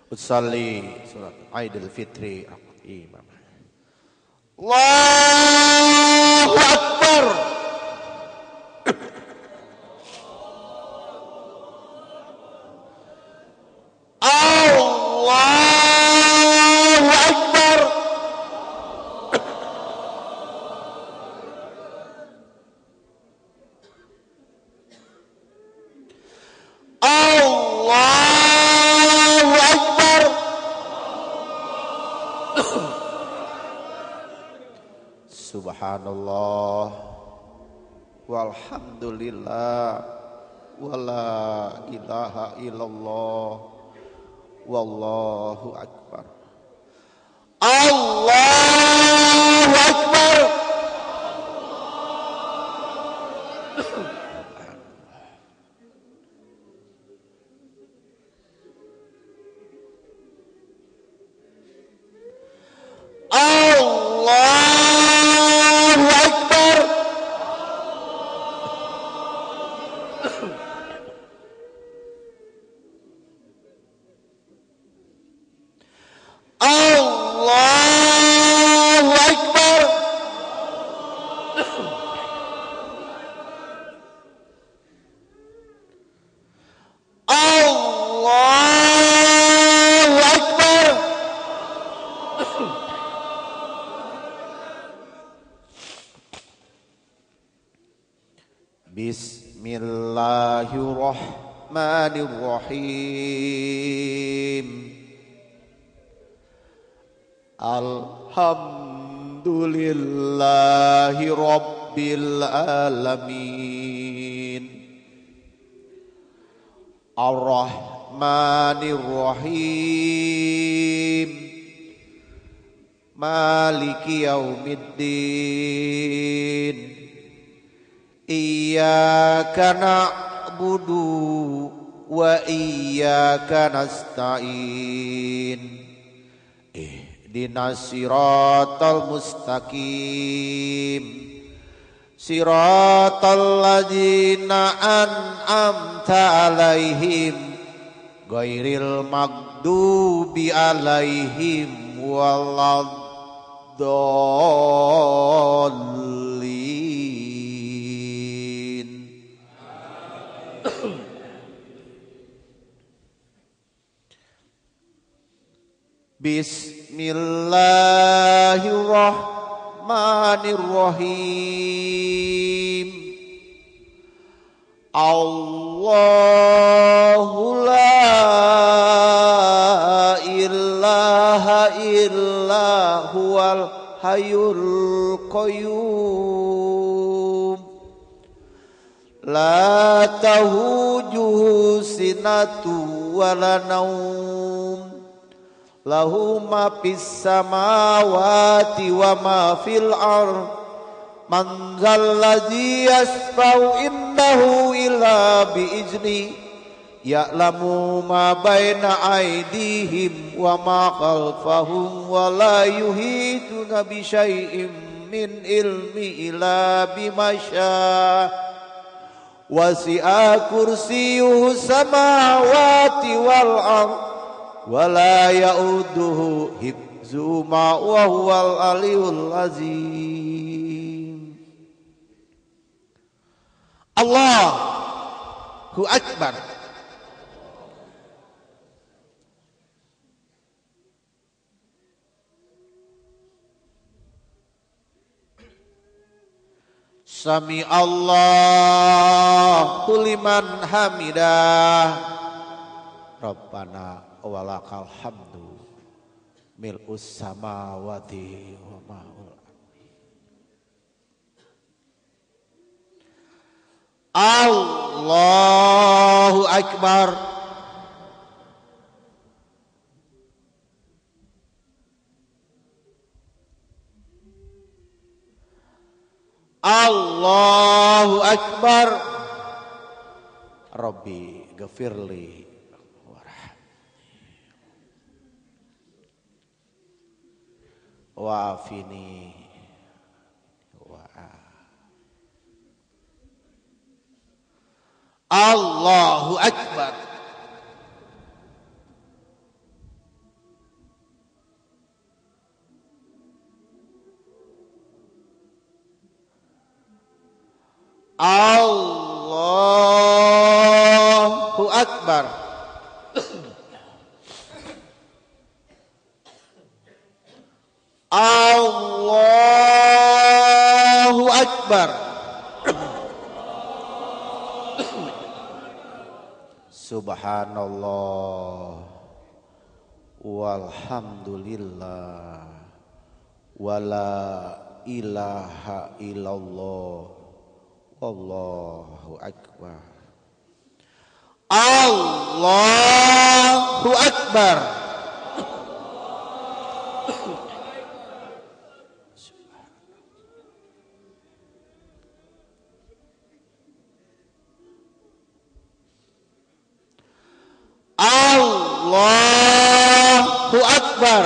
Usalli surat Aidil Fitri imam. Allahu Akbar. Allahu Akbar. Subhanallah walhamdulillah wala ilaha illallah wallahu akbar. Allahu akbar. Bismillahirrahmanirrahim. Alhamdulillahi rabbil alamin. Ar-Rahmanirrahim. Maliki yaumiddin. Iyyaka na'budu wa iyyaka nasta'in. Ihdinas siratal mustaqim. Siratal ladzina an'amta 'alaihim ghairil maghdubi 'alaihim waladdallin. Bismillahirrahmanirrahim. Allahu la ilaha illa huwal hayyul qayyum. La tahujuhu sinatu wala naum. Lahu ma fis samawati wa ma fil ardh. Man zalladzi yashfa'u indahu illa bi'izni. Ya'lamu ma baina aydihim wa ma khalfahum wa la yuhituna bi syai'in min ilmi illa bima syaa. Wasi'a kursiyyuhu samawati wal ardh wa la ya'uduhu hifzuhuma wa huwal aliyyul azim. Allahu akbar. Sami Allahu liman hamidah. Rabbana walakal hamdu mil'us samawati wa ma'ul ardi. Allahu akbar. Allahu akbar. Rabbi ghafirli wa'afini Allahu akbar. Allahu akbar. Allahu akbar. Subhanallah walhamdulillah wala ilaha illallah wallahu akbar. Allahu akbar. Allahu akbar.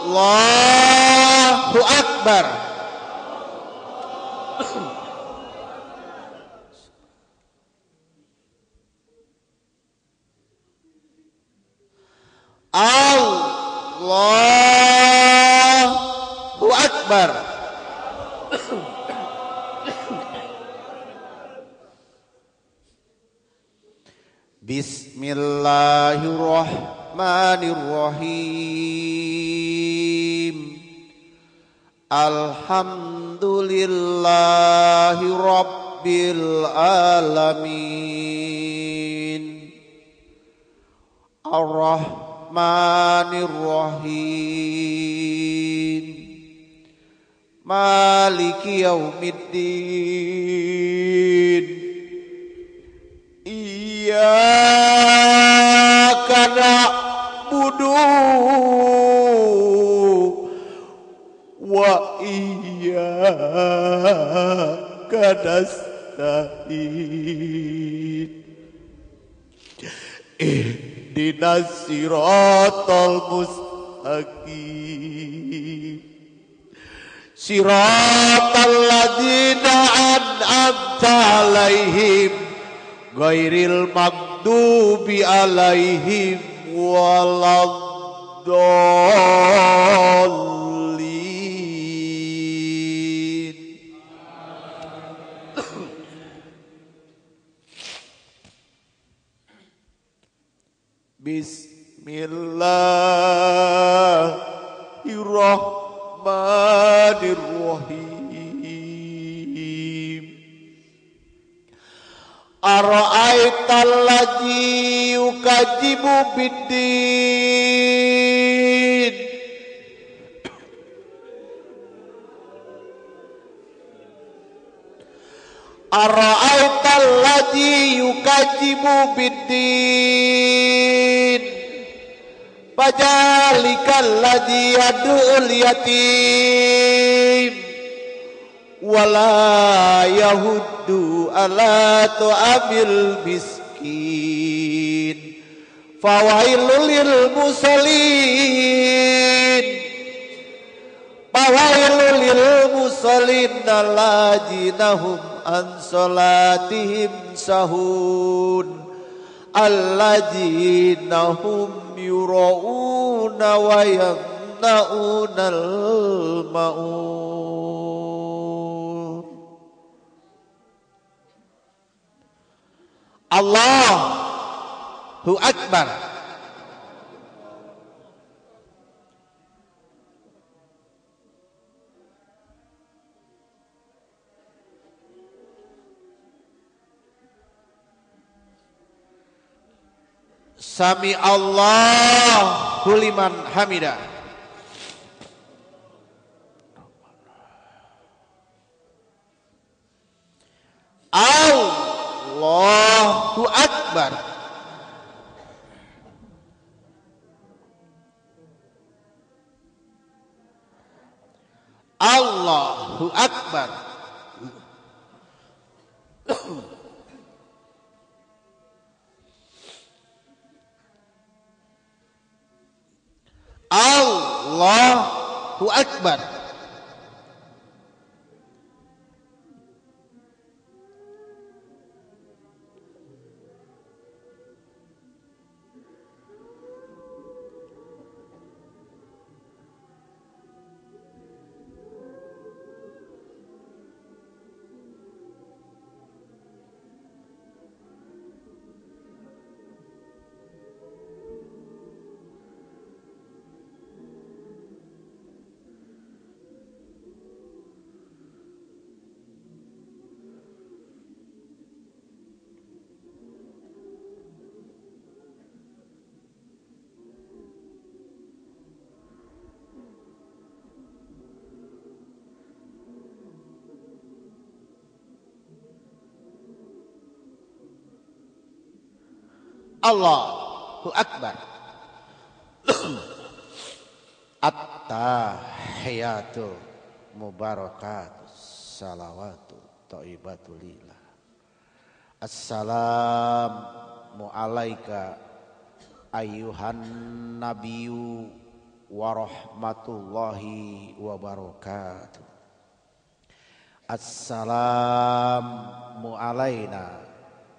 Allahu akbar. Allahu akbar. Bismillahirrahmanirrahim. Bismillahirrahmanirrahim. Alhamdulillahi Rabbil Alamin. Ar-Rahmanirrahim. Maliki Yaumiddin. Iyyaka na'budu wa iyyaka nasta'in. Ihdinas siratal mustaqim. Siratal ladzina an'amta 'alaihim ghairil maghdubi 'alaihim waladdallin. Bismillahirrahmanirrahim. Ara'aital ladzi yukadzibu biddin. Ara'aital ladzi yukadzibu biddin. Fajalikal ladzi yad'ul yatim wala yahuddu ala tu'amil miskin. Fawailul lil musallin. Fawailul lil musallin alladzina hum an salatihim sahun. Alladzina hum yura'una wa yamna'unal ma'un. Allahu Akbar. Sami Allahu liman hamidah. Allahu Akbar. Allahu Akbar. Allahu Akbar. Allahu Akbar. At-tahiyatu mubarakatuh salawatu thayyibatul lillah. Assalamu alayka ayyuhan nabiyyu wa rahmatullahi wa barakatuh. Assalamu alayna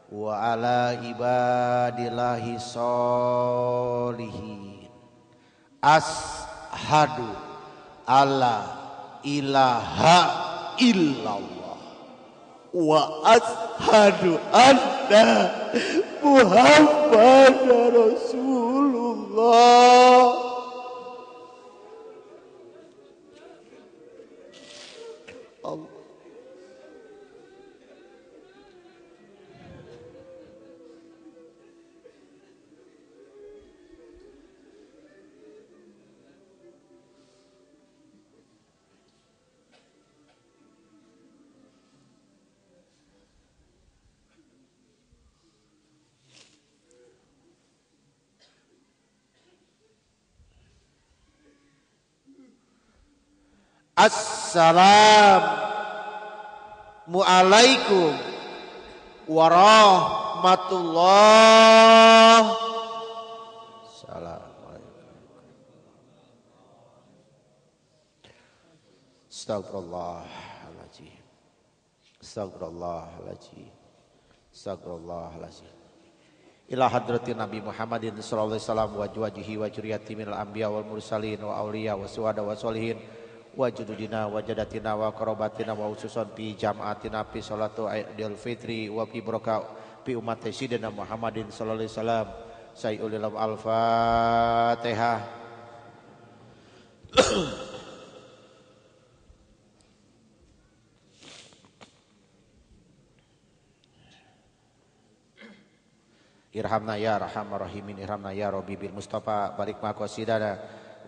wa ala ibadillahi sholihin. Ashadu alla ilaha illallah wa ashadu anna Muhammadar Rasulullah. Allah. Allah. Assalamualaikum warahmatullahi Astagfirullahaladzim. Astagfirullahaladzim. Astagfirullahaladzim. Ila hadratin Nabi Muhammadin sallallahu alaihi wasallam wa juwajihi wa juriyati minal anbiya wal mursalin wa awliya wa suwada wa solihin wa jududina wa jadatina wa karabatina wa ususon fi jam'atina fi salatu idul fitri wa fi barokah fi umat sayyidina Muhammadin sallallahu alaihi wasallam. Sayyidul al-Fatihah. Irhamna ya arhamar rahimin, irhamna ya rabbi bil mustafa, barik ma qasidana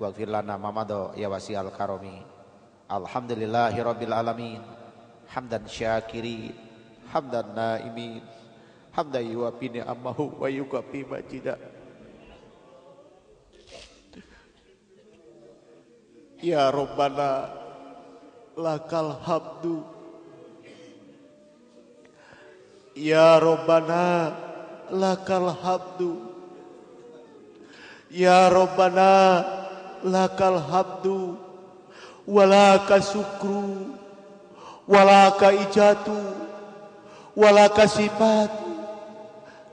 waghfir lana ma madha ya wasi'al karami. Alhamdulillahi rabbil alamin, hamdan syakirin, hamdan naimin, hamdan yuwafi ni'amahu wa yukafi majidah. Ya Rabbana lakal hamdu, ya Rabbana lakal hamdu, ya Rabbana lakal hamdu, walaka syukru, walaka ijatu, walaka sifat,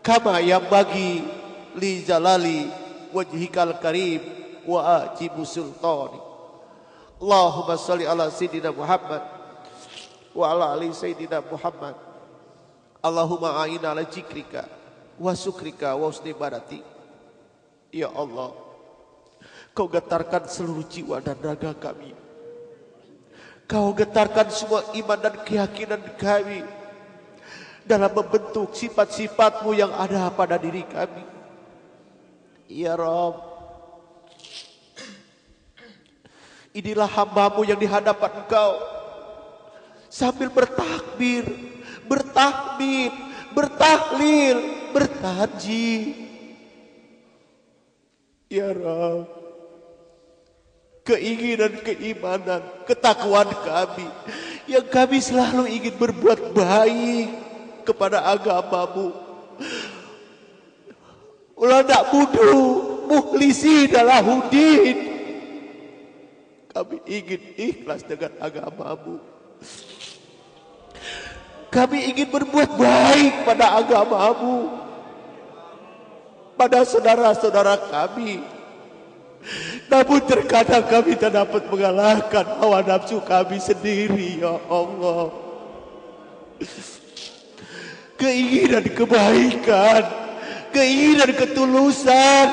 kama yang bagi li jalali wajhikal karim wa ajibu sultani. Allahumma salli ala sayyidina Muhammad wa ala ali sayyidina Muhammad. Allahumma a'ina ala zikrika wa syukrika wa husni ibadati. Ya Allah, Kau getarkan seluruh jiwa dan raga kami. Kau getarkan semua iman dan keyakinan kami dalam membentuk sifat-sifat-Mu yang ada pada diri kami. Ya Rabb, inilah hamba-Mu yang di hadapan Engkau sambil bertakbir, bertahmid, bertahlil, bertaji. Ya Rabb, keinginan, keimanan, ketakwaan kami yang kami selalu ingin berbuat baik kepada agama-Mu. Ulana budu muhlisi dalahuddin. Kami ingin ikhlas dengan agama-Mu. Kami ingin berbuat baik pada agama-Mu, pada saudara-saudara kami. Namun terkadang kami tak dapat mengalahkan hawa nafsu kami sendiri, ya Allah. Keinginan kebaikan, keinginan ketulusan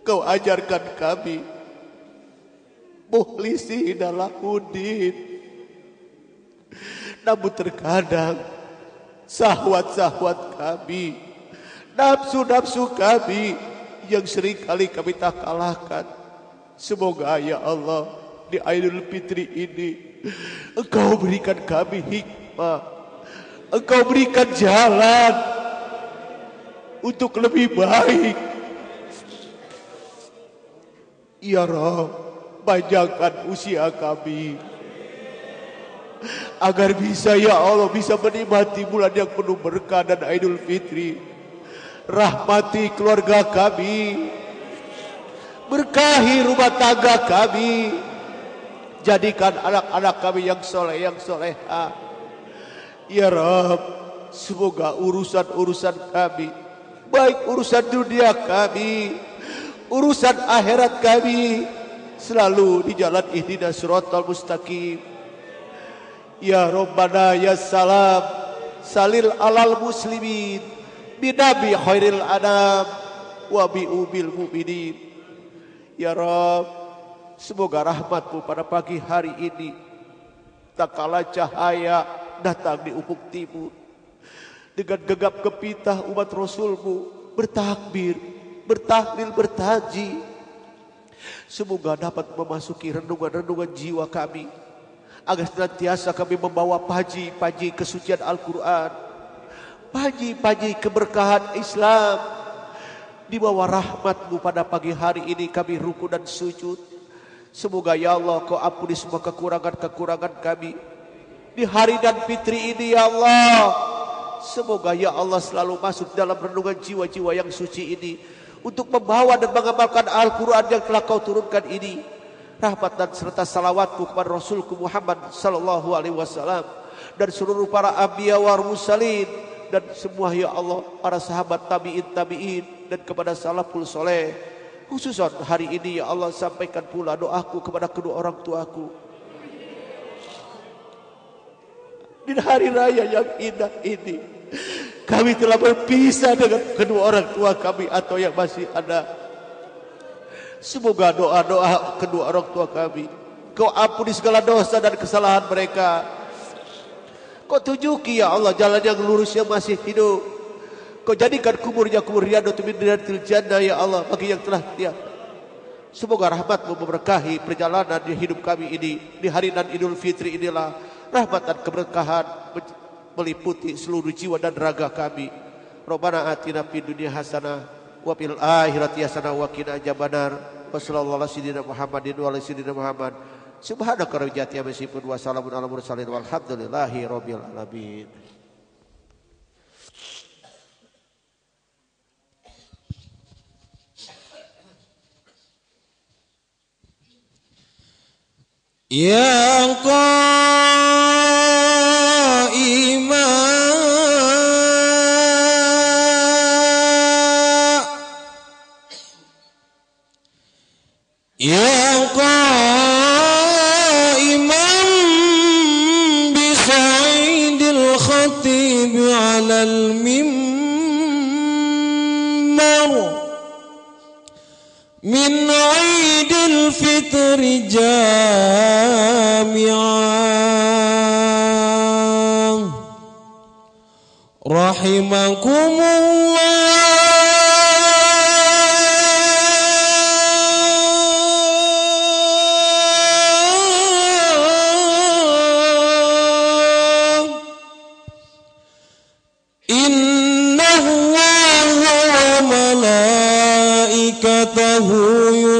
Kau ajarkan kami. Mukhlisina lahuddin. Namun terkadang syahwat-syahwat kami, nafsu-nafsu kami yang sering kali kami tak kalahkan. Semoga ya Allah di Idul Fitri ini Engkau berikan kami hikmah, Engkau berikan jalan untuk lebih baik. Ya Rabb, panjangkan usia kami agar bisa ya Allah bisa menikmati bulan yang penuh berkah dan Idul Fitri. Rahmati keluarga kami, berkahi rumah tangga kami, jadikan anak-anak kami yang soleh, yang soleha. Ya Rabb, semoga urusan-urusan kami, baik urusan dunia kami, urusan akhirat kami, selalu di jalan ihdinas siratal mustaqim. Ya Rabbana ya salam, salil alal muslimin binabi khairil anam wa bi'ubil mu'minin. Ya Rabb, semoga rahmat-Mu pada pagi hari ini tak kala cahaya datang di ufuk timur. Dengan gegap gempita umat Rasul-Mu bertakbir, bertahlil, bertaji. Semoga dapat memasuki renungan-renungan jiwa kami, agar senantiasa kami membawa paji-paji kesucian Al-Quran, paji-paji keberkahan Islam. Di bawah rahmat-Mu pada pagi hari ini kami ruku dan sujud. Semoga ya Allah Kau ampuni semua kekurangan-kekurangan kami di hari dan fitri ini ya Allah. Semoga ya Allah selalu masuk dalam renungan jiwa-jiwa yang suci ini untuk membawa dan mengamalkan Al-Quran yang telah Kau turunkan ini. Rahmat dan serta salawat-Mu kepada Rasulku Muhammad sallallahu alaihi wasallam dan seluruh para anbiya wa mursalin dan semua ya Allah para sahabat tabi'in dan kepada salaful soleh. Khususan hari ini ya Allah sampaikan pula doaku kepada kedua orang tuaku. Di hari raya yang indah ini kami telah berpisah dengan kedua orang tua kami atau yang masih ada. Semoga doa-doa kedua orang tua kami Kau ampuni segala dosa dan kesalahan mereka. Kau tunjuki ya Allah jalan yang lurus yang masih hidup. Kau jadikan kuburnya kubur riyadhatu min riyadil jannah ya Allah bagi yang telah tiada. Semoga rahmat-Mu memberkahi perjalanan di hidup kami ini. Di hari dan Idul Fitri inilah rahmat dan keberkahan meliputi seluruh jiwa dan raga kami. Rabbana atina fid dunya hasanah wa fil akhirati hasanah wa qina adzabannar. Wa sallallahu ala sayyidina Muhammadin wa ala sayyidina Muhammad. Subhanaka rabbil izzati amma yasifun wa salamun alal mursalin walhamdulillahi rabbil alamin. Ya qaima Ya qaiman bisa'idil khatib 'alal mimbar min 'idil fitri jami'an rahimakumullah.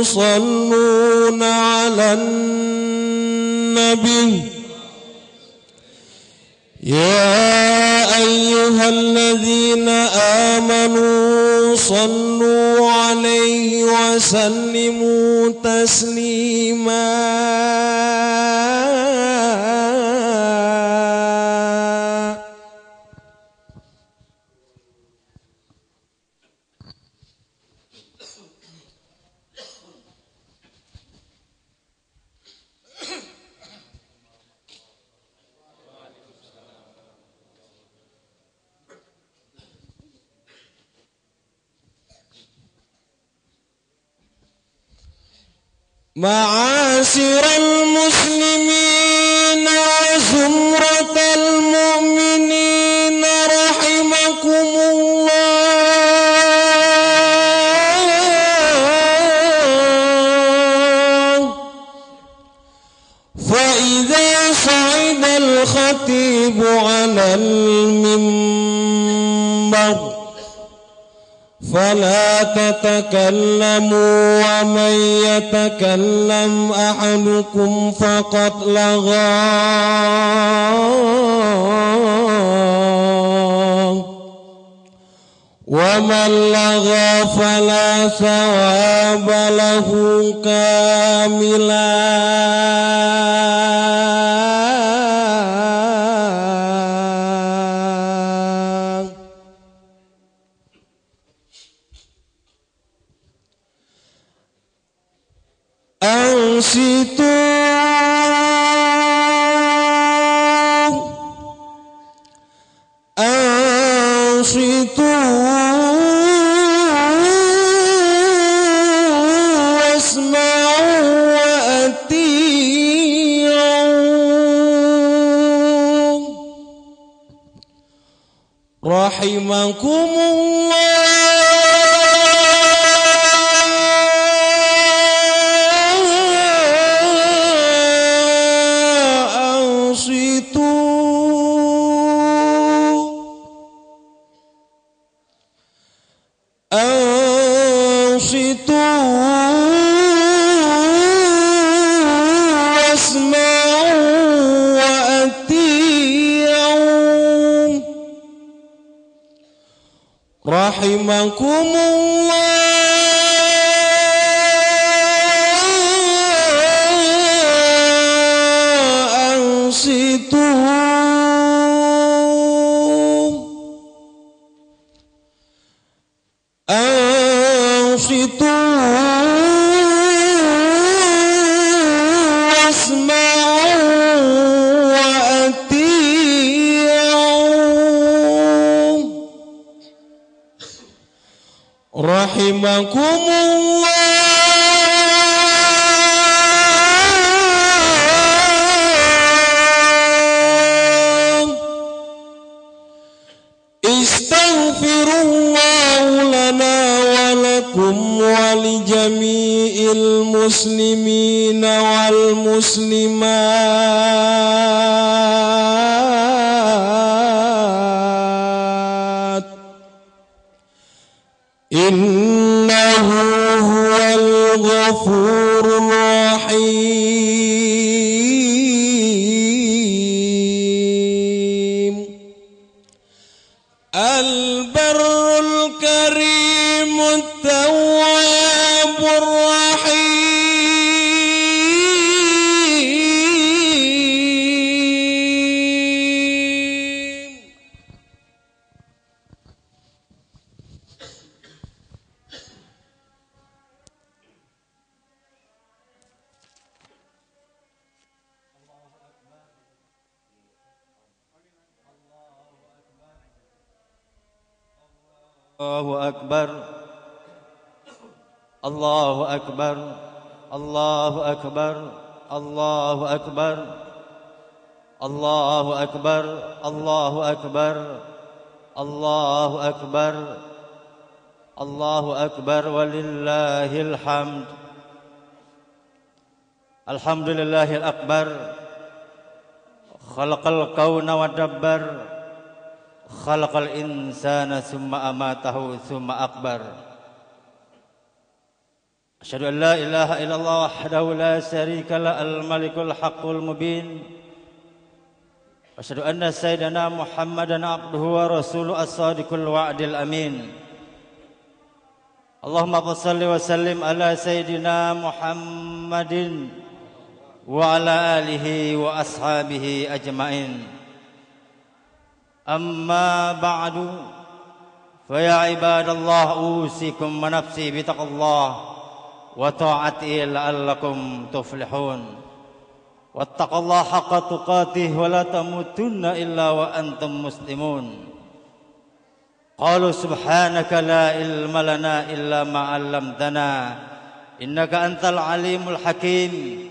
يصلون على النبي يا أيها الذين آمنوا صلوا عليه وسلموا تسليما. معاشر المسلمين وزمرة المؤمنين رحمكم الله. فإذا صعد الخطيب على المنبر فلا تتكلموا ومن يتكلم أحدكم فقد لغى ومن لغى فلا ثواب له كاملا. أنصتوا Allahu Akbar, Allahu Akbar, Allahu Akbar, Allahu Akbar, Allahu Akbar, Allahu Akbar, Allahu Akbar, Allahu Akbar, walillahil hamd. Alhamdulillahil akbar, khalaqal kauna wa dabbar, khalaqal insana summa amatahu summa akbar. Asyhadu an la ilaha illallah wahdahu la syarika la al-malikul haqqul mubin. Asyhadu anna sayyidana Muhammadan abduhu wa rasuluhu as-sadiqul wa'dil amin. Allahumma shalli wa sallim ala sayyidina Muhammadin wa ala alihi wa ashabihi ajmain. Amma ba'du, fa ya ibadallah usikum wa nafsi bi taqwallah wa ta'ati la'allakum tuflihun. Wattaqullaha haqqa tuqatih wa la tamutunna illa wa antum muslimun. Qalu subhanaka la ilma lana illa ma 'allamtana innaka antal alimul hakim.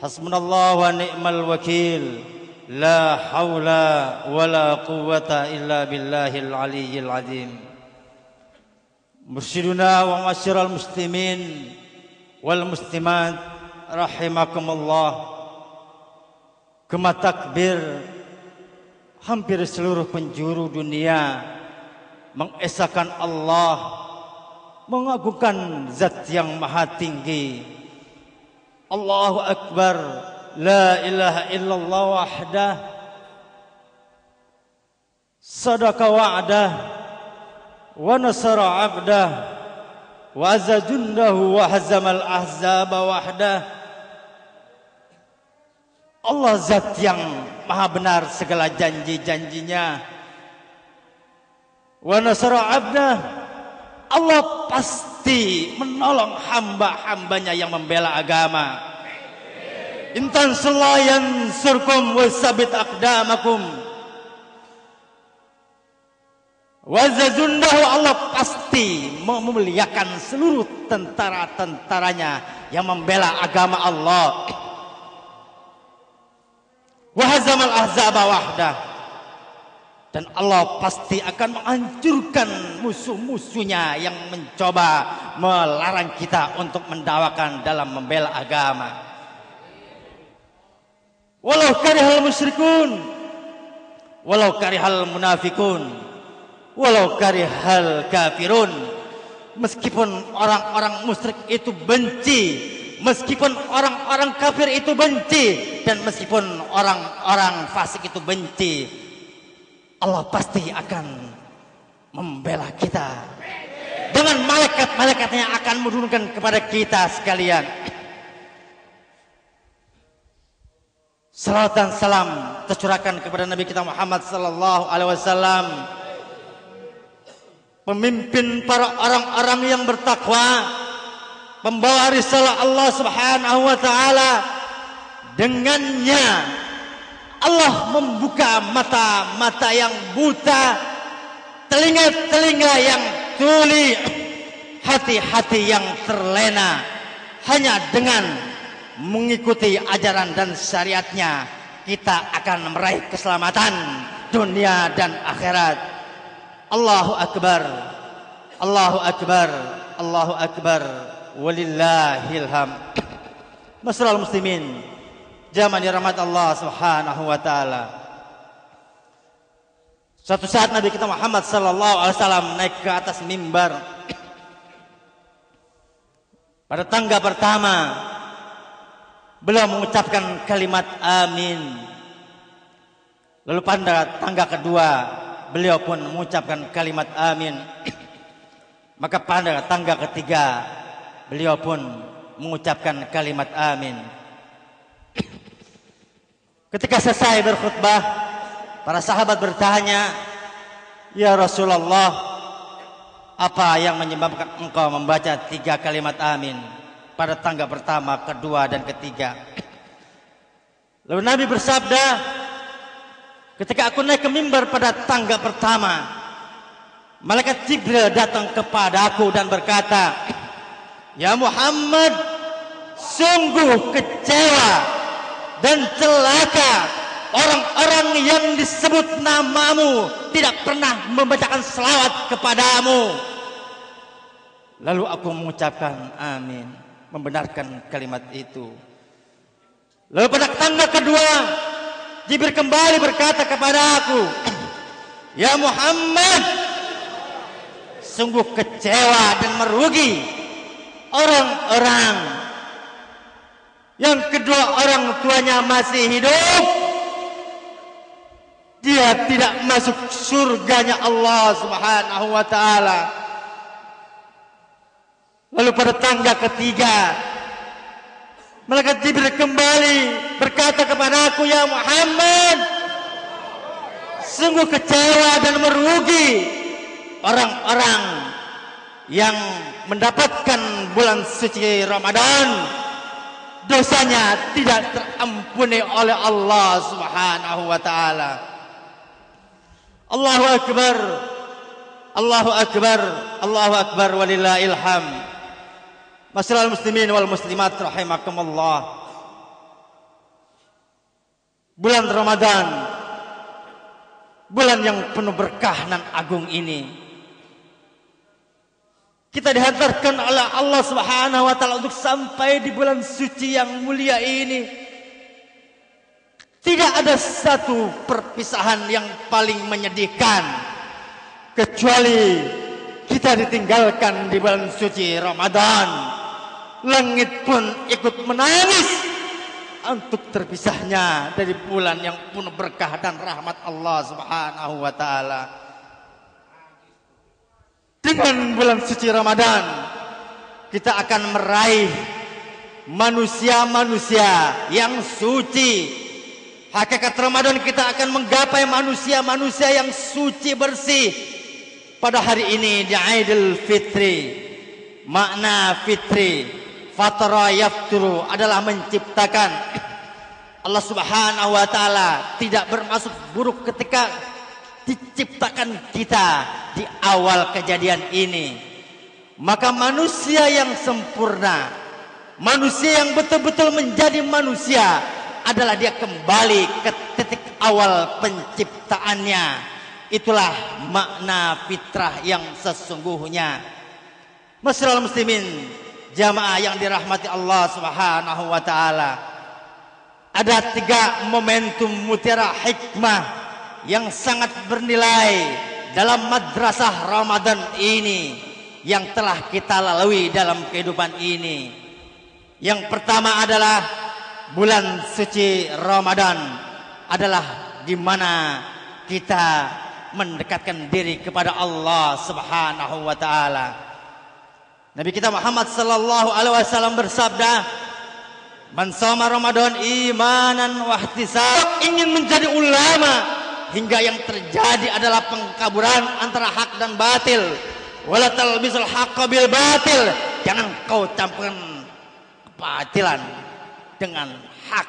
Hasbunallahu wa ni'mal wakil. La haula wa la quwwata illa billahil aliyyil azim. Mursyiduna wa masyiral muslimin wal muslimat rahimakumullah. Gema takbir hampir seluruh penjuru dunia mengesahkan Allah, mengagungkan zat yang maha tinggi. Allahu Akbar, la ilaha illallah wahdah, sadaqa wa'dah, wa nasara abdah, wa azza jundahu wa hazamal ahzaba wahdah. Allah zat yang maha benar segala janji-janjinya. Wa nasara abdah, Allah pasti menolong hamba-hambanya yang membela agama. Intan selayan surkum wa sabit aqdamakum. Wa zajundahu, Allah pasti memuliakan seluruh tentara-tentaranya yang membela agama Allah. Wa hazamal ahzaba wahdah, Dan Allah pasti akan menghancurkan musuh-musuhnya yang mencoba melarang kita untuk mendakwakan dalam membela agama. Walau karihal musyrikun, walau karihal munafikun, walau karihal kafirun. Meskipun orang-orang musyrik itu benci, meskipun orang-orang kafir itu benci, dan meskipun orang-orang fasik itu benci, Allah pasti akan membela kita dengan malaikat-malaikatnya yang akan menurunkan kepada kita sekalian. Salawat dan salam tercurahkan kepada Nabi kita Muhammad sallallahu alaihi wasallam, pemimpin para orang-orang yang bertakwa, pembawa risalah Allah Subhanahu wa taala. Dengannya Allah membuka mata-mata yang buta, telinga-telinga yang tuli, hati-hati yang terlena. Hanya dengan mengikuti ajaran dan syariatnya kita akan meraih keselamatan dunia dan akhirat. Allahu akbar, Allahu akbar, Allahu akbar, walillahil hamd. Masyarul muslimin, jamaah dirahmat Allah Subhanahu wa taala. Suatu saat Nabi kita Muhammad sallallahu alaihi wasallam naik ke atas mimbar. Pada tangga pertama beliau mengucapkan kalimat amin. Lalu pada tangga kedua beliau pun mengucapkan kalimat amin. Maka pada tangga ketiga beliau pun mengucapkan kalimat amin. Ketika selesai berkhutbah, para sahabat bertanya, "Ya Rasulullah, apa yang menyebabkan engkau membaca 3 kalimat amin pada tangga pertama, kedua, dan ketiga?" Lalu Nabi bersabda, "Ketika aku naik ke mimbar pada tangga pertama, malaikat Jibril datang kepadaku dan berkata, 'Ya Muhammad, sungguh kecewa dan celaka orang-orang yang disebut namamu tidak pernah membacakan selawat kepadamu.' Lalu aku mengucapkan amin, membenarkan kalimat itu. Lalu pada tangga kedua, Jibril kembali berkata kepada aku, 'Ya Muhammad, sungguh kecewa dan merugi orang-orang yang kedua orang tuanya masih hidup, dia tidak masuk surganya Allah Subhanahu wa taala.' Lalu pada tangga ketiga, malaikat Jibril kembali berkata kepada aku, 'Ya Muhammad, sungguh kecewa dan merugi orang-orang yang mendapatkan bulan suci Ramadan, dosanya tidak terampuni oleh Allah Subhanahu wa taala.' Allahu akbar, Allahu akbar, Allahu akbar, walillahil hamd. Masyarul muslimin wal muslimat rahimakumullah. Bulan Ramadan, bulan yang penuh berkah dan agung ini, kita dihantarkan oleh Allah Subhanahu wa taala untuk sampai di bulan suci yang mulia ini. Tidak ada satu perpisahan yang paling menyedihkan kecuali kita ditinggalkan di bulan suci Ramadan. Langit pun ikut menangis untuk terpisahnya dari bulan yang penuh berkah dan rahmat Allah Subhanahu wa taala. Dengan bulan suci Ramadan, kita akan meraih manusia-manusia yang suci. Hakikat Ramadan, kita akan menggapai manusia-manusia yang suci bersih. Pada hari ini di Idul Fitri, makna fitri, fatara yafturu adalah menciptakan. Allah Subhanahu wa taala tidak bermaksud buruk ketika diciptakan kita di awal kejadian ini. Maka manusia yang sempurna, manusia yang betul-betul menjadi manusia adalah dia kembali ke titik awal penciptaannya. itulah makna fitrah yang sesungguhnya. Masyarul muslimin, jamaah yang dirahmati Allah Subhanahu wa taala. Ada 3 momentum mutiara hikmah yang sangat bernilai dalam madrasah Ramadan ini yang telah kita lalui dalam kehidupan ini. Yang pertama adalah bulan suci Ramadan adalah di mana kita mendekatkan diri kepada Allah Subhanahu wa taala. Nabi kita Muhammad sallallahu alaihi wasallam bersabda, "Man shoma Ramadan imanan wa ihtisab." Ingin menjadi ulama hingga yang terjadi adalah pengkaburan antara hak dan batil. Wala talbisul haqqa bil batil. Jangan kau campurkan kebatilan dengan hak.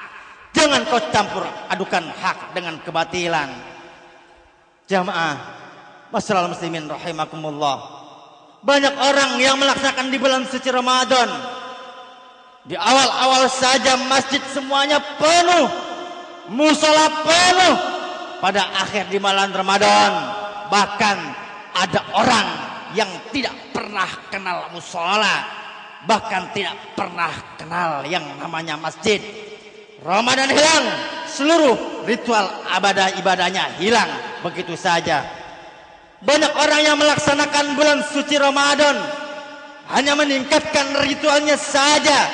Jangan kau campur adukan hak dengan kebatilan. Jamaah, masyarul muslimin rahimakumullah. Banyak orang yang melaksanakan di bulan suci Ramadan. Di awal-awal saja masjid semuanya penuh, musola penuh. Pada akhir di malam Ramadan, bahkan ada orang yang tidak pernah kenal musola, bahkan tidak pernah kenal yang namanya masjid. Ramadan hilang, seluruh ritual ibadahnya hilang begitu saja. Banyak orang yang melaksanakan bulan suci Ramadan hanya meningkatkan ritualnya saja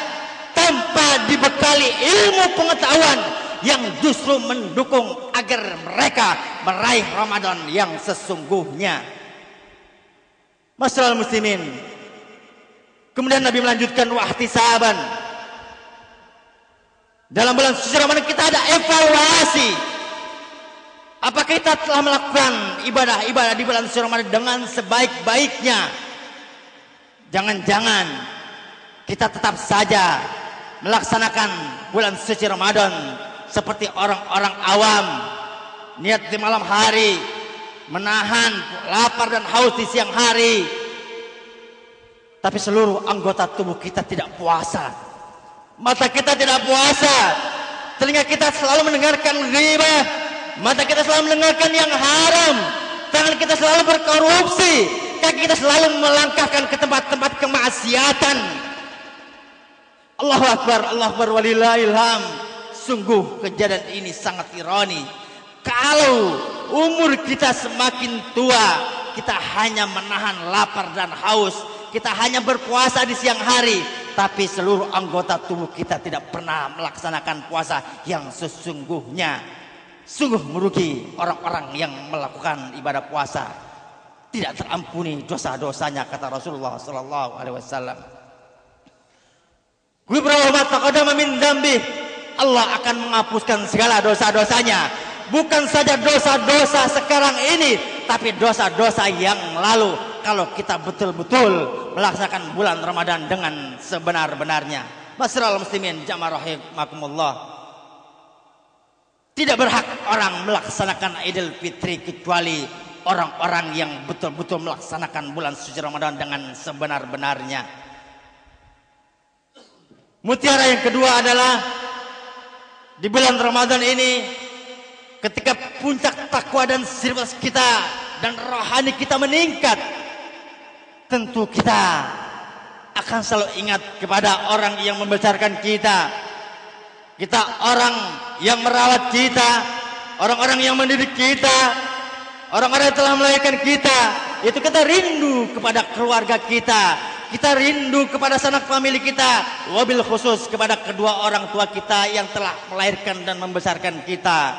tanpa dibekali ilmu pengetahuan yang justru mendukung agar mereka meraih Ramadan yang sesungguhnya. Masyarul muslimin. Kemudian Nabi melanjutkan wahtisaban. Dalam bulan suci Ramadan kita ada evaluasi. Apakah kita telah melakukan ibadah-ibadah di bulan suci Ramadan dengan sebaik-baiknya? Jangan-jangan kita tetap saja melaksanakan bulan suci Ramadan seperti orang-orang awam. Niat di malam hari, menahan lapar dan haus di siang hari. Tapi seluruh anggota tubuh kita tidak puasa. Mata kita tidak puasa. Telinga kita selalu mendengarkan ghibah. Mata kita selalu mendengarkan yang haram. Tangan kita selalu berkorupsi. Kaki kita selalu melangkahkan ke tempat-tempat kemaksiatan. Allahu Akbar, Allahu Akbar walillahilham. Sungguh kejadian ini sangat ironi. Kalau umur kita semakin tua, kita hanya menahan lapar dan haus. Kita hanya berpuasa di siang hari. Tapi seluruh anggota tubuh kita tidak pernah melaksanakan puasa yang sesungguhnya. Sungguh merugi orang-orang yang melakukan ibadah puasa. Tidak terampuni dosa-dosanya, kata Rasulullah sallallahu alaihi wasallam. Allah akan menghapuskan segala dosa-dosanya. Bukan saja dosa-dosa sekarang ini, tapi dosa-dosa yang lalu. Kalau kita betul-betul melaksanakan bulan Ramadan dengan sebenar-benarnya. Masyarul muslimin jamaah rahimakumullah. Tidak berhak orang melaksanakan Idul Fitri kecuali orang-orang yang betul-betul melaksanakan bulan suci Ramadan dengan sebenar-benarnya. Mutiara yang kedua adalah di bulan Ramadan ini ketika puncak takwa dan sifat kita dan rohani kita meningkat, tentu kita akan selalu ingat kepada orang yang membesarkan kita. Kita orang yang merawat kita, orang-orang yang mendidik kita, orang-orang yang telah melahirkan kita. Itu kita rindu kepada keluarga kita. Kita rindu kepada sanak famili kita. Wabil khusus kepada kedua orang tua kita yang telah melahirkan dan membesarkan kita.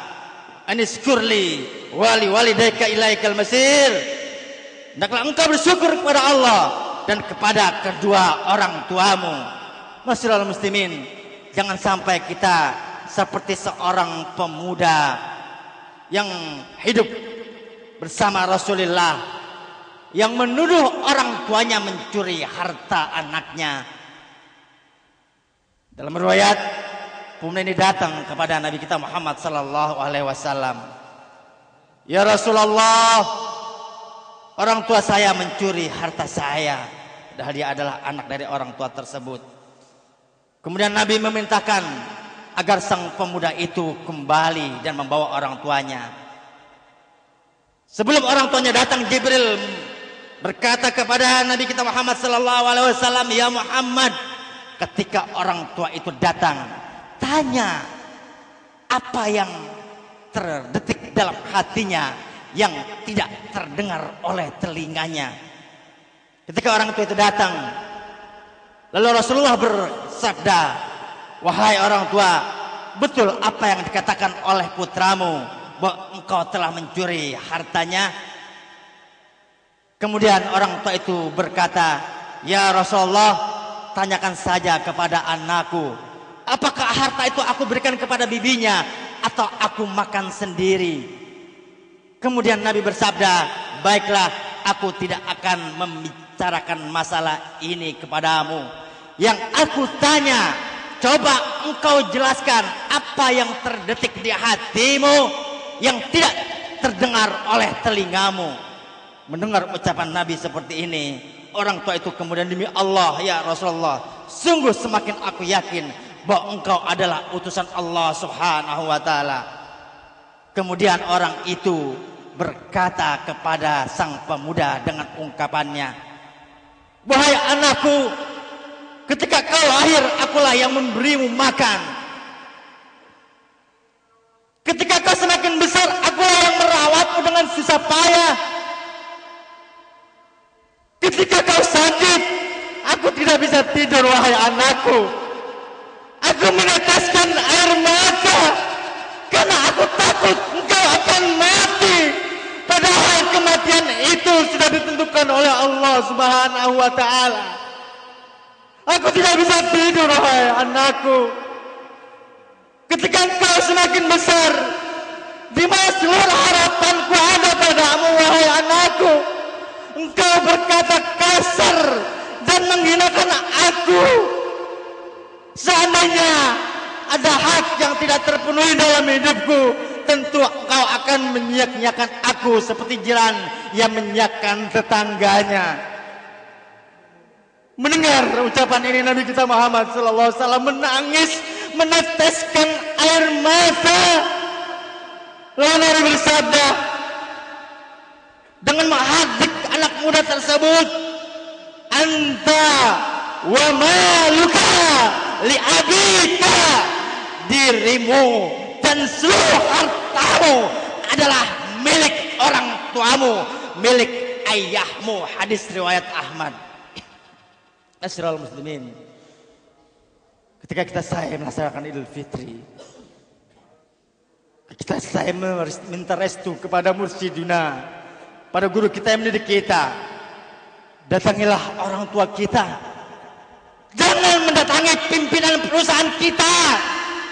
Aniskurli wali walidayka ilaikal masir. Hendaklah engkau bersyukur kepada Allah dan kepada kedua orang tuamu. Masyarul muslimin, jangan sampai kita seperti seorang pemuda yang hidup bersama Rasulullah yang menuduh orang tuanya mencuri harta anaknya. Dalam riwayat, pemuda ini datang kepada Nabi kita Muhammad sallallahu alaihi wasallam. Ya Rasulullah, orang tua saya mencuri harta saya. Padahal dia adalah anak dari orang tua tersebut. Kemudian Nabi memintakan agar sang pemuda itu kembali dan membawa orang tuanya. Sebelum orang tuanya datang, Jibril berkata kepada Nabi kita Muhammad sallallahu alaihi wasallam, "Ya Muhammad, ketika orang tua itu datang, tanya apa yang terdetik dalam hatinya yang tidak terdengar oleh telinganya." Ketika orang tua itu datang, lalu Rasulullah bersabda, "Wahai orang tua, betul apa yang dikatakan oleh putramu bahwa engkau telah mencuri hartanya?" Kemudian orang tua itu berkata, "Ya Rasulullah, tanyakan saja kepada anakku, apakah harta itu aku berikan kepada bibinya atau aku makan sendiri?" Kemudian Nabi bersabda, "Baiklah, aku tidak akan membicarakan masalah ini kepadamu. Yang aku tanya, coba engkau jelaskan apa yang terdetik di hatimu yang tidak terdengar oleh telingamu." Mendengar ucapan Nabi seperti ini, orang tua itu kemudian, "Demi Allah ya Rasulullah, sungguh semakin aku yakin bahwa engkau adalah utusan Allah Subhanahu wa ta'ala." Kemudian orang itu berkata kepada sang pemuda dengan ungkapannya, "Wahai anakku, ketika kau lahir, akulah yang memberimu makan. Ketika kau semakin besar, akulah yang merawatmu dengan susah payah. Ketika kau sakit, aku tidak bisa tidur, wahai anakku. Aku meneteskan air mata karena aku takut engkau akan mati. Padahal kematian itu sudah ditentukan oleh Allah Subhanahu wa ta'ala. Aku tidak bisa tidur, wahai anakku. Ketika engkau semakin besar, di mana seluruh harapanku ada padamu, wahai anakku, engkau berkata kasar dan menghinakan aku. Seandainya ada hak yang tidak terpenuhi dalam hidupku, tentu engkau akan menyiak-nyiakan aku seperti jiran yang menyiakkan tetangganya." Mendengar ucapan ini, Nabi kita Muhammad sallallahu alaihi wasallam menangis, meneteskan air mata. Lalu Nabi bersabda dengan menghadik anak muda tersebut, "Anta wa maluka li abika." Dirimu dan seluruh hartamu adalah milik orang tuamu, milik ayahmu. Hadis riwayat Ahmad. Asyrul muslimin, ketika kita saya melaksanakan Idul Fitri, kita saya minta restu kepada mursyiduna, pada guru kita yang mendidik kita. Datangilah orang tua kita. Jangan mendatangi pimpinan perusahaan kita.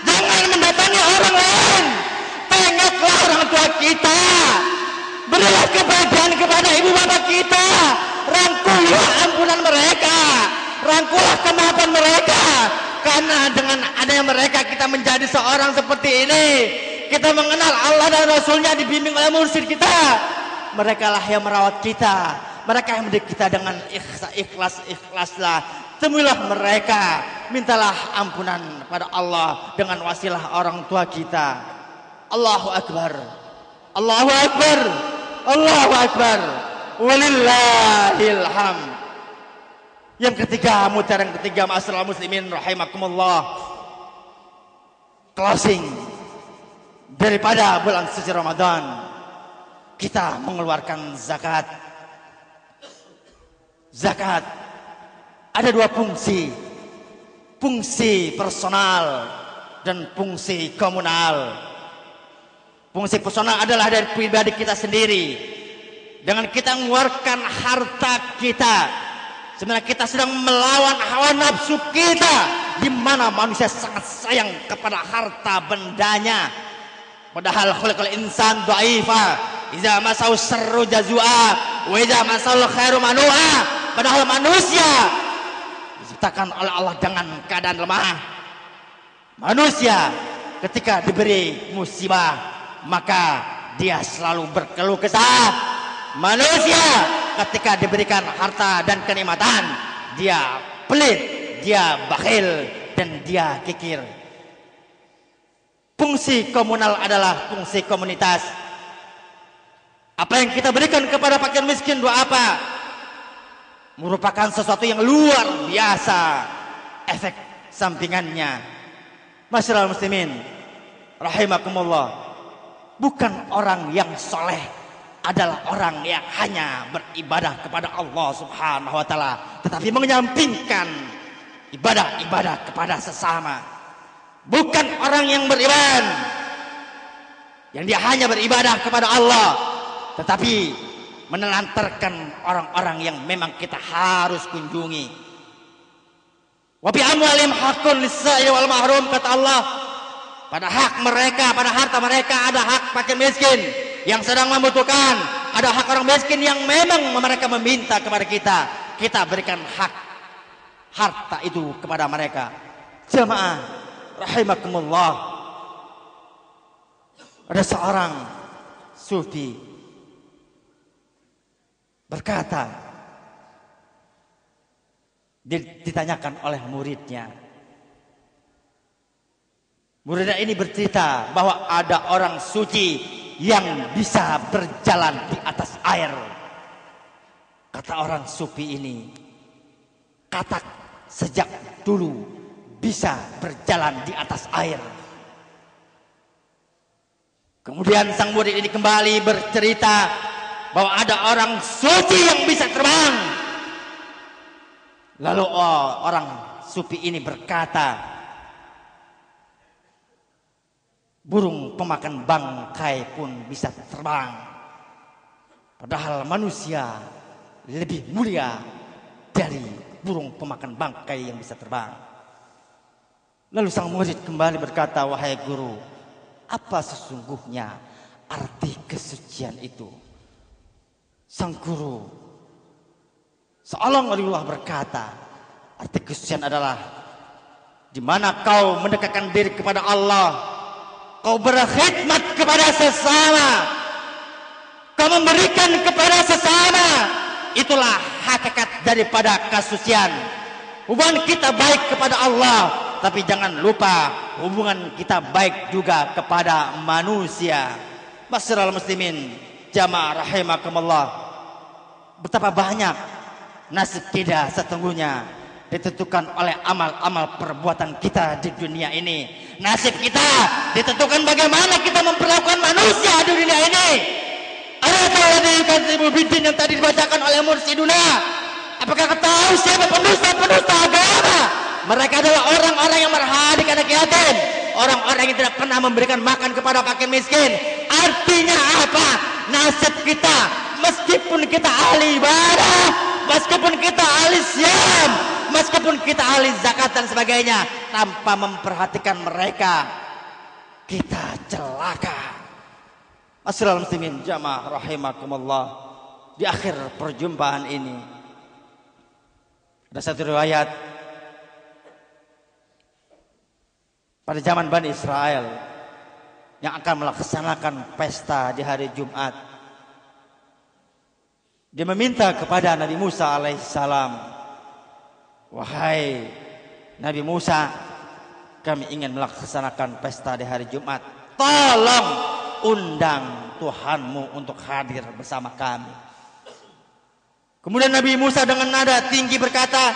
Jangan mendatangi orang lain. Tengoklah orang tua kita. Berilah kebahagiaan kepada ibu bapak kita. Rangkullah ampunan mereka. Rangkullah kemaafan mereka. Karena dengan adanya mereka kita menjadi seorang seperti ini. Kita mengenal Allah dan Rasulnya, dibimbing oleh mursyid kita. Mereka lah yang merawat kita. Mereka yang mendidik kita dengan ikhlaslah. Temuilah mereka. Mintalah ampunan pada Allah dengan wasilah orang tua kita. Allahu Akbar. Allahu Akbar. Allahu Akbar. Walillahil hamd. Yang ketiga, mutiara yang ketiga, ma'asyiral muslimin rahimakumullah. Closing daripada bulan suci Ramadan, kita mengeluarkan zakat. Zakat ada dua fungsi. Fungsi personal dan fungsi komunal. Fungsi personal adalah dari pribadi kita sendiri. Dengan kita mengeluarkan harta kita, sebenarnya kita sedang melawan hawa nafsu kita, di mana manusia sangat sayang kepada harta bendanya. Padahal khuliqal insan dha'ifa, idza masau syarru jazua, wa idza masal khairu manua. Padahal manusia diciptakan oleh Allah dengan keadaan lemah. Manusia ketika diberi musibah, maka dia selalu berkeluh kesah. Manusia ketika diberikan harta dan kenikmatan, dia pelit, dia bakhil, dan dia kikir. Fungsi komunal adalah fungsi komunitas. Apa yang kita berikan kepada fakir miskin, doa apa? Merupakan sesuatu yang luar biasa efek sampingannya. Masyaallah muslimin rahimakumullah, bukan orang yang soleh adalah orang yang hanya beribadah kepada Allah Subhanahu wa taala tetapi menyampingkan ibadah-ibadah kepada sesama. Bukan orang yang beriman yang dia hanya beribadah kepada Allah tetapi menelantarkan orang-orang yang memang kita harus kunjungi. Wa bi amwalihim haqqun lis-sa'il wal mahrum, kata Allah, pada hak mereka, pada harta mereka ada hak fakir miskin yang sedang membutuhkan, ada hak orang miskin yang memang mereka meminta kepada kita, kita berikan hak harta itu kepada mereka. Jamaah rahimakumullah, ada seorang sufi berkata, ditanyakan oleh muridnya. Muridnya ini bercerita bahwa ada orang suci yang bisa berjalan di atas air. Kata orang sufi ini, katak sejak dulu bisa berjalan di atas air. Kemudian sang murid ini kembali bercerita bahwa ada orang suci yang bisa terbang. Lalu orang sufi ini berkata, burung pemakan bangkai pun bisa terbang. Padahal manusia lebih mulia dari burung pemakan bangkai yang bisa terbang. Lalu sang murid kembali berkata, wahai guru, apa sesungguhnya arti kesucian itu? Sang guru seolah-olah berkata, arti kesucian adalah di mana kau mendekatkan diri kepada Allah, kau berkhidmat kepada sesama, kau memberikan kepada sesama. Itulah hakikat daripada kesucian. Hubungan kita baik kepada Allah, tapi jangan lupa hubungan kita baik juga kepada manusia. Masyarul muslimin jamaah rahimakumullah, betapa banyak nasib kita sesungguhnya ditentukan oleh amal-amal perbuatan kita di dunia ini. Nasib kita ditentukan bagaimana kita memperlakukan manusia di dunia ini. Ada bidin yang tadi dibacakan oleh Mursiduna. Apakah kau tahu siapa pendusta-pendusta agama? Mereka adalah orang-orang yang merhadik anak yatim, orang-orang yang tidak pernah memberikan makan kepada fakir miskin. Artinya apa? Nasib kita, meskipun kita ahli ibadah, meskipun kita ahli syam, meskipun kita ahli zakat dan sebagainya, tanpa memperhatikan mereka, kita celaka. Masyaallah muslimin jamaah rahimakumullah, di akhir perjumpaan ini ada satu riwayat pada zaman Bani Israel yang akan melaksanakan pesta di hari Jumat. Dia meminta kepada Nabi Musa alaihissalam, wahai Nabi Musa, kami ingin melaksanakan pesta di hari Jumat, tolong undang Tuhanmu untuk hadir bersama kami. Kemudian Nabi Musa dengan nada tinggi berkata,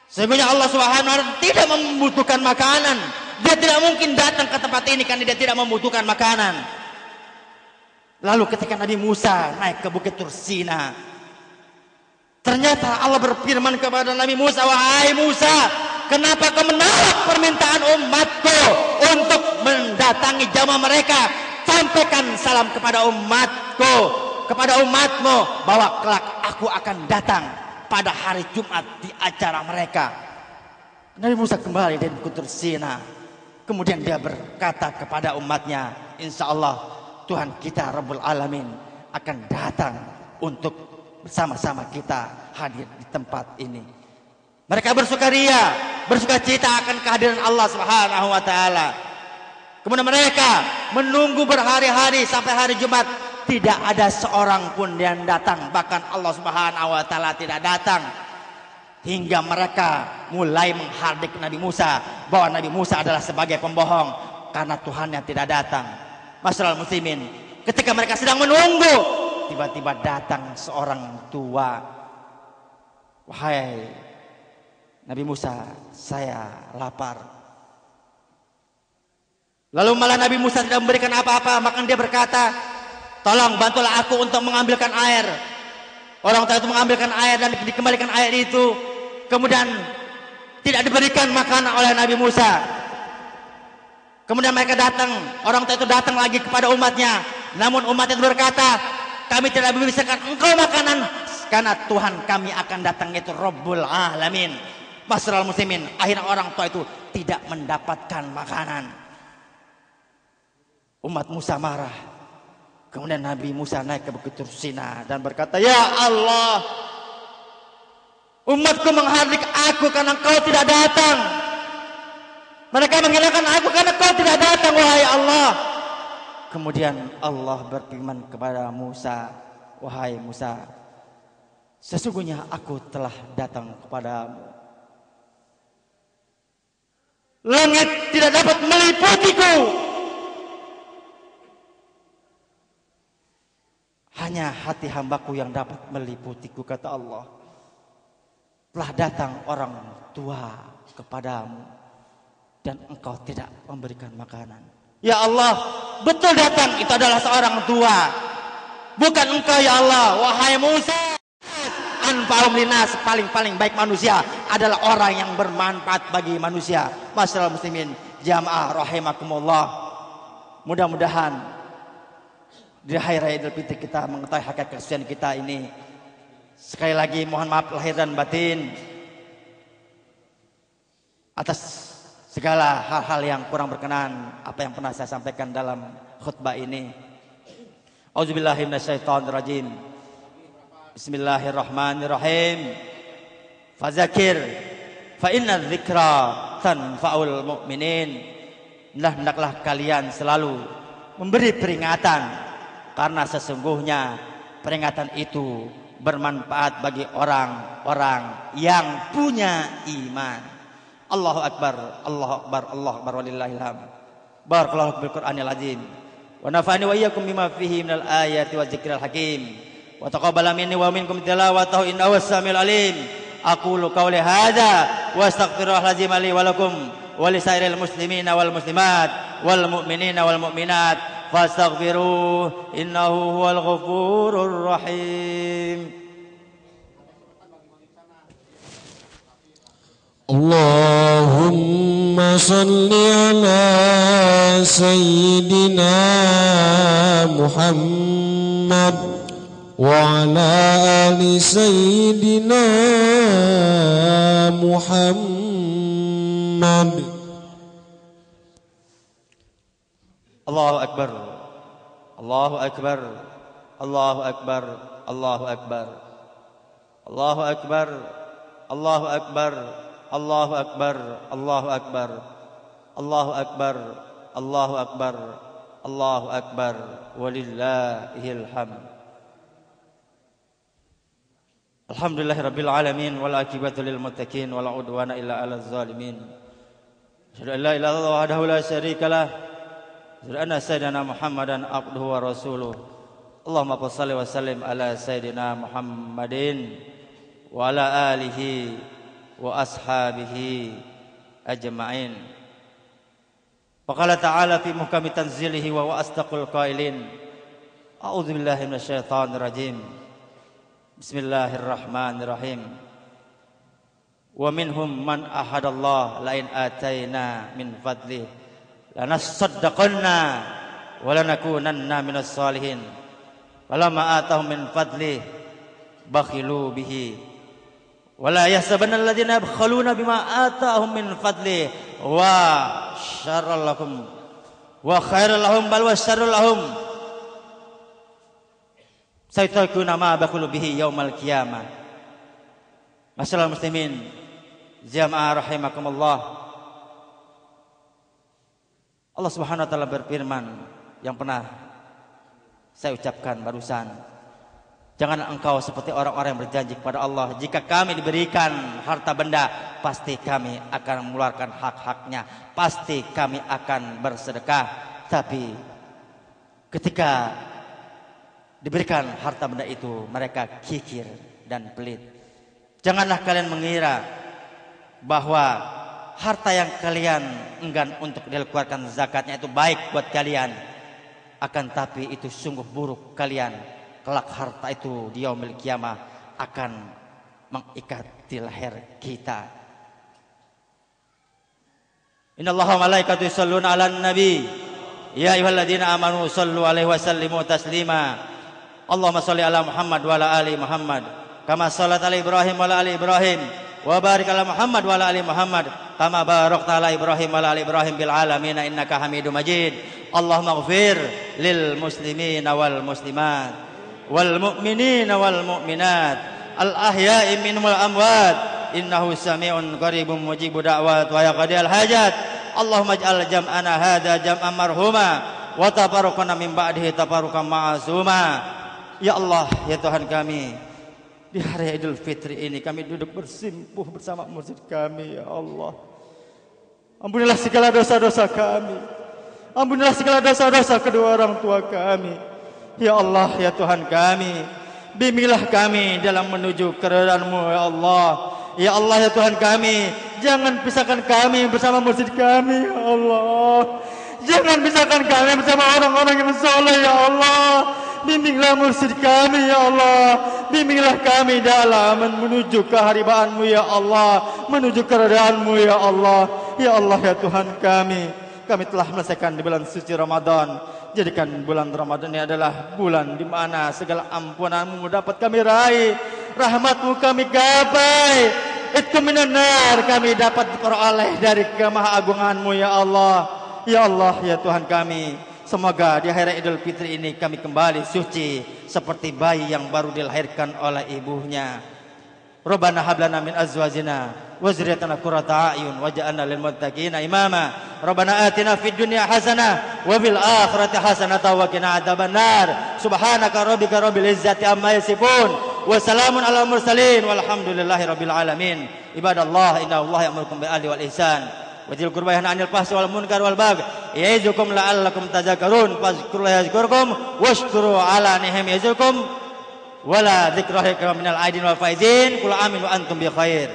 sesungguhnya Allah Subhanahu wa taala tidak membutuhkan makanan. Dia tidak mungkin datang ke tempat ini karena dia tidak membutuhkan makanan. Lalu ketika Nabi Musa naik ke Bukit Tursina, ternyata Allah berfirman kepada Nabi Musa, wahai Musa, kenapa kau menolak permintaan umatku untuk mendatangi jamaah mereka? Sampaikan salam kepada umatku, kepada umatmu, bahwa kelak aku akan datang pada hari Jumat di acara mereka. Nabi Musa kembali dari Bukit Tursina. Kemudian dia berkata kepada umatnya, insya Allah Tuhan kita Rabbul Alamin akan datang untuk bersama-sama kita hadir di tempat ini. Mereka bersukaria, bersukacita akan kehadiran Allah Subhanahu wa taala. Kemudian mereka menunggu berhari-hari sampai hari Jumat, tidak ada seorang pun yang datang, bahkan Allah Subhanahu wa taala tidak datang. Hingga mereka mulai menghardik Nabi Musa bahwa Nabi Musa adalah sebagai pembohong karena Tuhan yang tidak datang. Masyaallah muslimin Ketika mereka sedang menunggu, tiba-tiba datang seorang tua. Wahai Nabi Musa, saya lapar. Lalu malah Nabi Musa tidak memberikan apa-apa, maka dia berkata, tolong bantulah aku untuk mengambilkan air. Orang tua itu mengambilkan air dan dikembalikan air itu. Kemudian tidak diberikan makanan oleh Nabi Musa. Kemudian mereka datang, orang tua itu datang lagi kepada umatnya. Namun umat itu berkata, kami tidak memberikan engkau makanan, karena Tuhan kami akan datang, yaitu Rabbul Alamin. Masyarul muslimin, akhirnya orang tua itu tidak mendapatkan makanan. Umat Musa marah. Kemudian Nabi Musa naik ke Bukit Tursina dan berkata, ya Allah, umatku menghardik aku karena engkau tidak datang. Mereka menghinakan aku karena kau tidak datang, wahai Allah. Kemudian Allah berfirman kepada Musa, wahai Musa, sesungguhnya aku telah datang kepadamu. Langit tidak dapat meliputiku. Hanya hati hambaku yang dapat meliputiku, kata Allah. Telah datang orang tua kepadamu dan engkau tidak memberikan makanan. Ya Allah, betul datang itu adalah seorang tua, bukan engkau ya Allah. Wahai Musa, anfa'um linas, paling baik manusia adalah orang yang bermanfaat bagi manusia. Masyaallah muslimin jamaah rahimakumullah. Mudah-mudahan di hari raya Idul Fitri kita mengetahui hakikat kesucian kita ini. Sekali lagi mohon maaf lahir dan batin atas segala hal-hal yang kurang berkenan apa yang pernah saya sampaikan dalam khutbah ini. Auzubillahi minasyaitonirrajim. Bismillahirrahmanirrahim. Fadzakir fa inna dzikra tanfa'ul mu'minin. Hendaklah kalian selalu memberi peringatan, karena sesungguhnya peringatan itu bermanfaat bagi orang-orang yang punya iman. Allahu Akbar, Allahu Akbar, Allahu Akbar, walillahil hamd. Barakallahu bil Qur'anil azim. Wa nafa'ani wa iyyakum bima fihi minal ayati wa dzikril hakim. Wa taqabbala minni wa minkum tilawatahu innahu was-sami'ul alim. Aqulu qawli hadza wa astaghfirullahal azim li wa lakum wa lisairil muslimina wal muslimat wal mu'minina wal mu'minat fastaghfiruhu innahu huwal ghafurur rahim. Allahumma salli ala Sayyidina Muhammad wa ala ali Sayyidina Muhammad. Allahu Akbar, Allahu Akbar, Allahu Akbar, Allahu Akbar, Allahu Akbar, Allahu Akbar, Allahu Akbar, Allahu Akbar, Allahu Akbar, Allahu Akbar, Allahu Akbar, walillahil hamd. Alhamdulillahirabbil alamin wal aqibatu lil muttaqin wala udwana illa 'alal zalimin. Asyhadu an la ilaha illallah wahdahu la syarikalah. Asyhadu anna sayyidina Muhammadan abduhu wa rasuluh. Allahumma shalli wa sallim ala sayyidina Muhammadin wa ala alihi wa ashabihi ajma'in. Wa qala ta'ala fi muhkami tanzilihi wa asdaqul qailin. A'udzu billahi minasyaitonir rajim. Bismillahirrahmanirrahim. Wa minhum man ahadallah la in ataina min fadli lanasaddaqanna wa lanakunanna minas salihin. Walamma atahum min fadli bakhilu bihi. Wala yahsabanna alladziina yabkhaluna bima ataahum min fadli wa syarrul lahum wa khairul lahum bal wa syarrul lahum. Saytakuna ma bakhulu bihi yaumal qiyamah. Masyaallah muslimin jamaah rahimakumullah. Allah Subhanahu wa taala berfirman yang pernah saya ucapkan barusan. Jangan engkau seperti orang-orang yang berjanji kepada Allah, jika kami diberikan harta benda, pasti kami akan mengeluarkan hak-haknya, pasti kami akan bersedekah. Tapi ketika diberikan harta benda itu mereka kikir dan pelit. Janganlah kalian mengira bahwa harta yang kalian enggan untuk dikeluarkan zakatnya itu baik buat kalian, akan tapi itu sungguh buruk kalian. Kelak harta itu di yaumil qiyamah akan mengikat di leher kita. Innallaha wa malaikatahu yusholluna 'alan nabi ya ayyuhalladzina amanu shallu 'alaihi wa sallimu taslima. Allahumma shalli 'ala Muhammad wa 'ala ali Muhammad kama shallaita 'ala Ibrahim wa 'ala ali Ibrahim wa barik 'ala Muhammad wa 'ala ali Muhammad kama barakta 'ala Ibrahim wa 'ala ali Ibrahim bil alamin innaka Hamidum Majid. Allahumma ighfir lil muslimina wal muslimat wal mu'minina wal mu'minat al ahya'i minhum wal amwat innahu sami'un qaribun mujibud da'wat wa yaqdil hajat. Allahumma ij'al jam'ana hadza jam'an marhuma wa tafarruqana min ba'dihi tafarruqan ma'suma. Ya Allah, ya Tuhan kami, di hari Idul Fitri ini kami duduk bersimpuh bersama masjid kami, ya Allah. Ampunilah segala dosa-dosa kami. Ampunilah segala dosa-dosa kedua orang tua kami. Ya Allah, ya Tuhan kami, bimbinglah kami dalam menuju keridhaan-Mu, ya Allah. Ya Allah, ya Tuhan kami, jangan pisahkan kami bersama masjid kami, ya Allah. Jangan pisahkan kami bersama orang-orang yang saleh, ya Allah. Bimbinglah masjid kami, ya Allah. Bimbinglah kami dalam menuju kehariban-Mu, ya Allah. Menuju keridhaan-Mu, ya Allah. Ya Allah, ya Tuhan kami telah menyelesaikan di bulan suci Ramadan. Jadikan bulan Ramadan ini adalah bulan di mana segala ampunan-Mu dapat kami raih, rahmat-Mu kami gapai, itqu minan nar kami dapat peroleh dari kemahagungan-Mu, ya Allah. Ya Allah, ya Tuhan kami, semoga di hari Idul Fitri ini kami kembali suci seperti bayi yang baru dilahirkan oleh ibunya. Rabbana hab lana min azwajina wa dzurriyyatina qurrata a'yun waj'alna lil muttaqina imama. Rabbana atina fid dunya hasanah wa fil akhirati hasanah wa qina adzabannar. Subhanaka rabbika rabbil izzati amma yasifun wa salamun alal mursalin walhamdulillahi rabbil alamin. Ibadallah, innallaha ya'murukum bil adli wal ihsan wa dzil qurba yanha 'anil fahsyi wal munkar wal baghi ya'izukum la'allakum tadhakkarun. Fazkurullaha yazkurkum washkuru ala ni'amihi yazidkum wala dzikrallahi minal aidin wal faizin. Qul amin wa antum bi khair.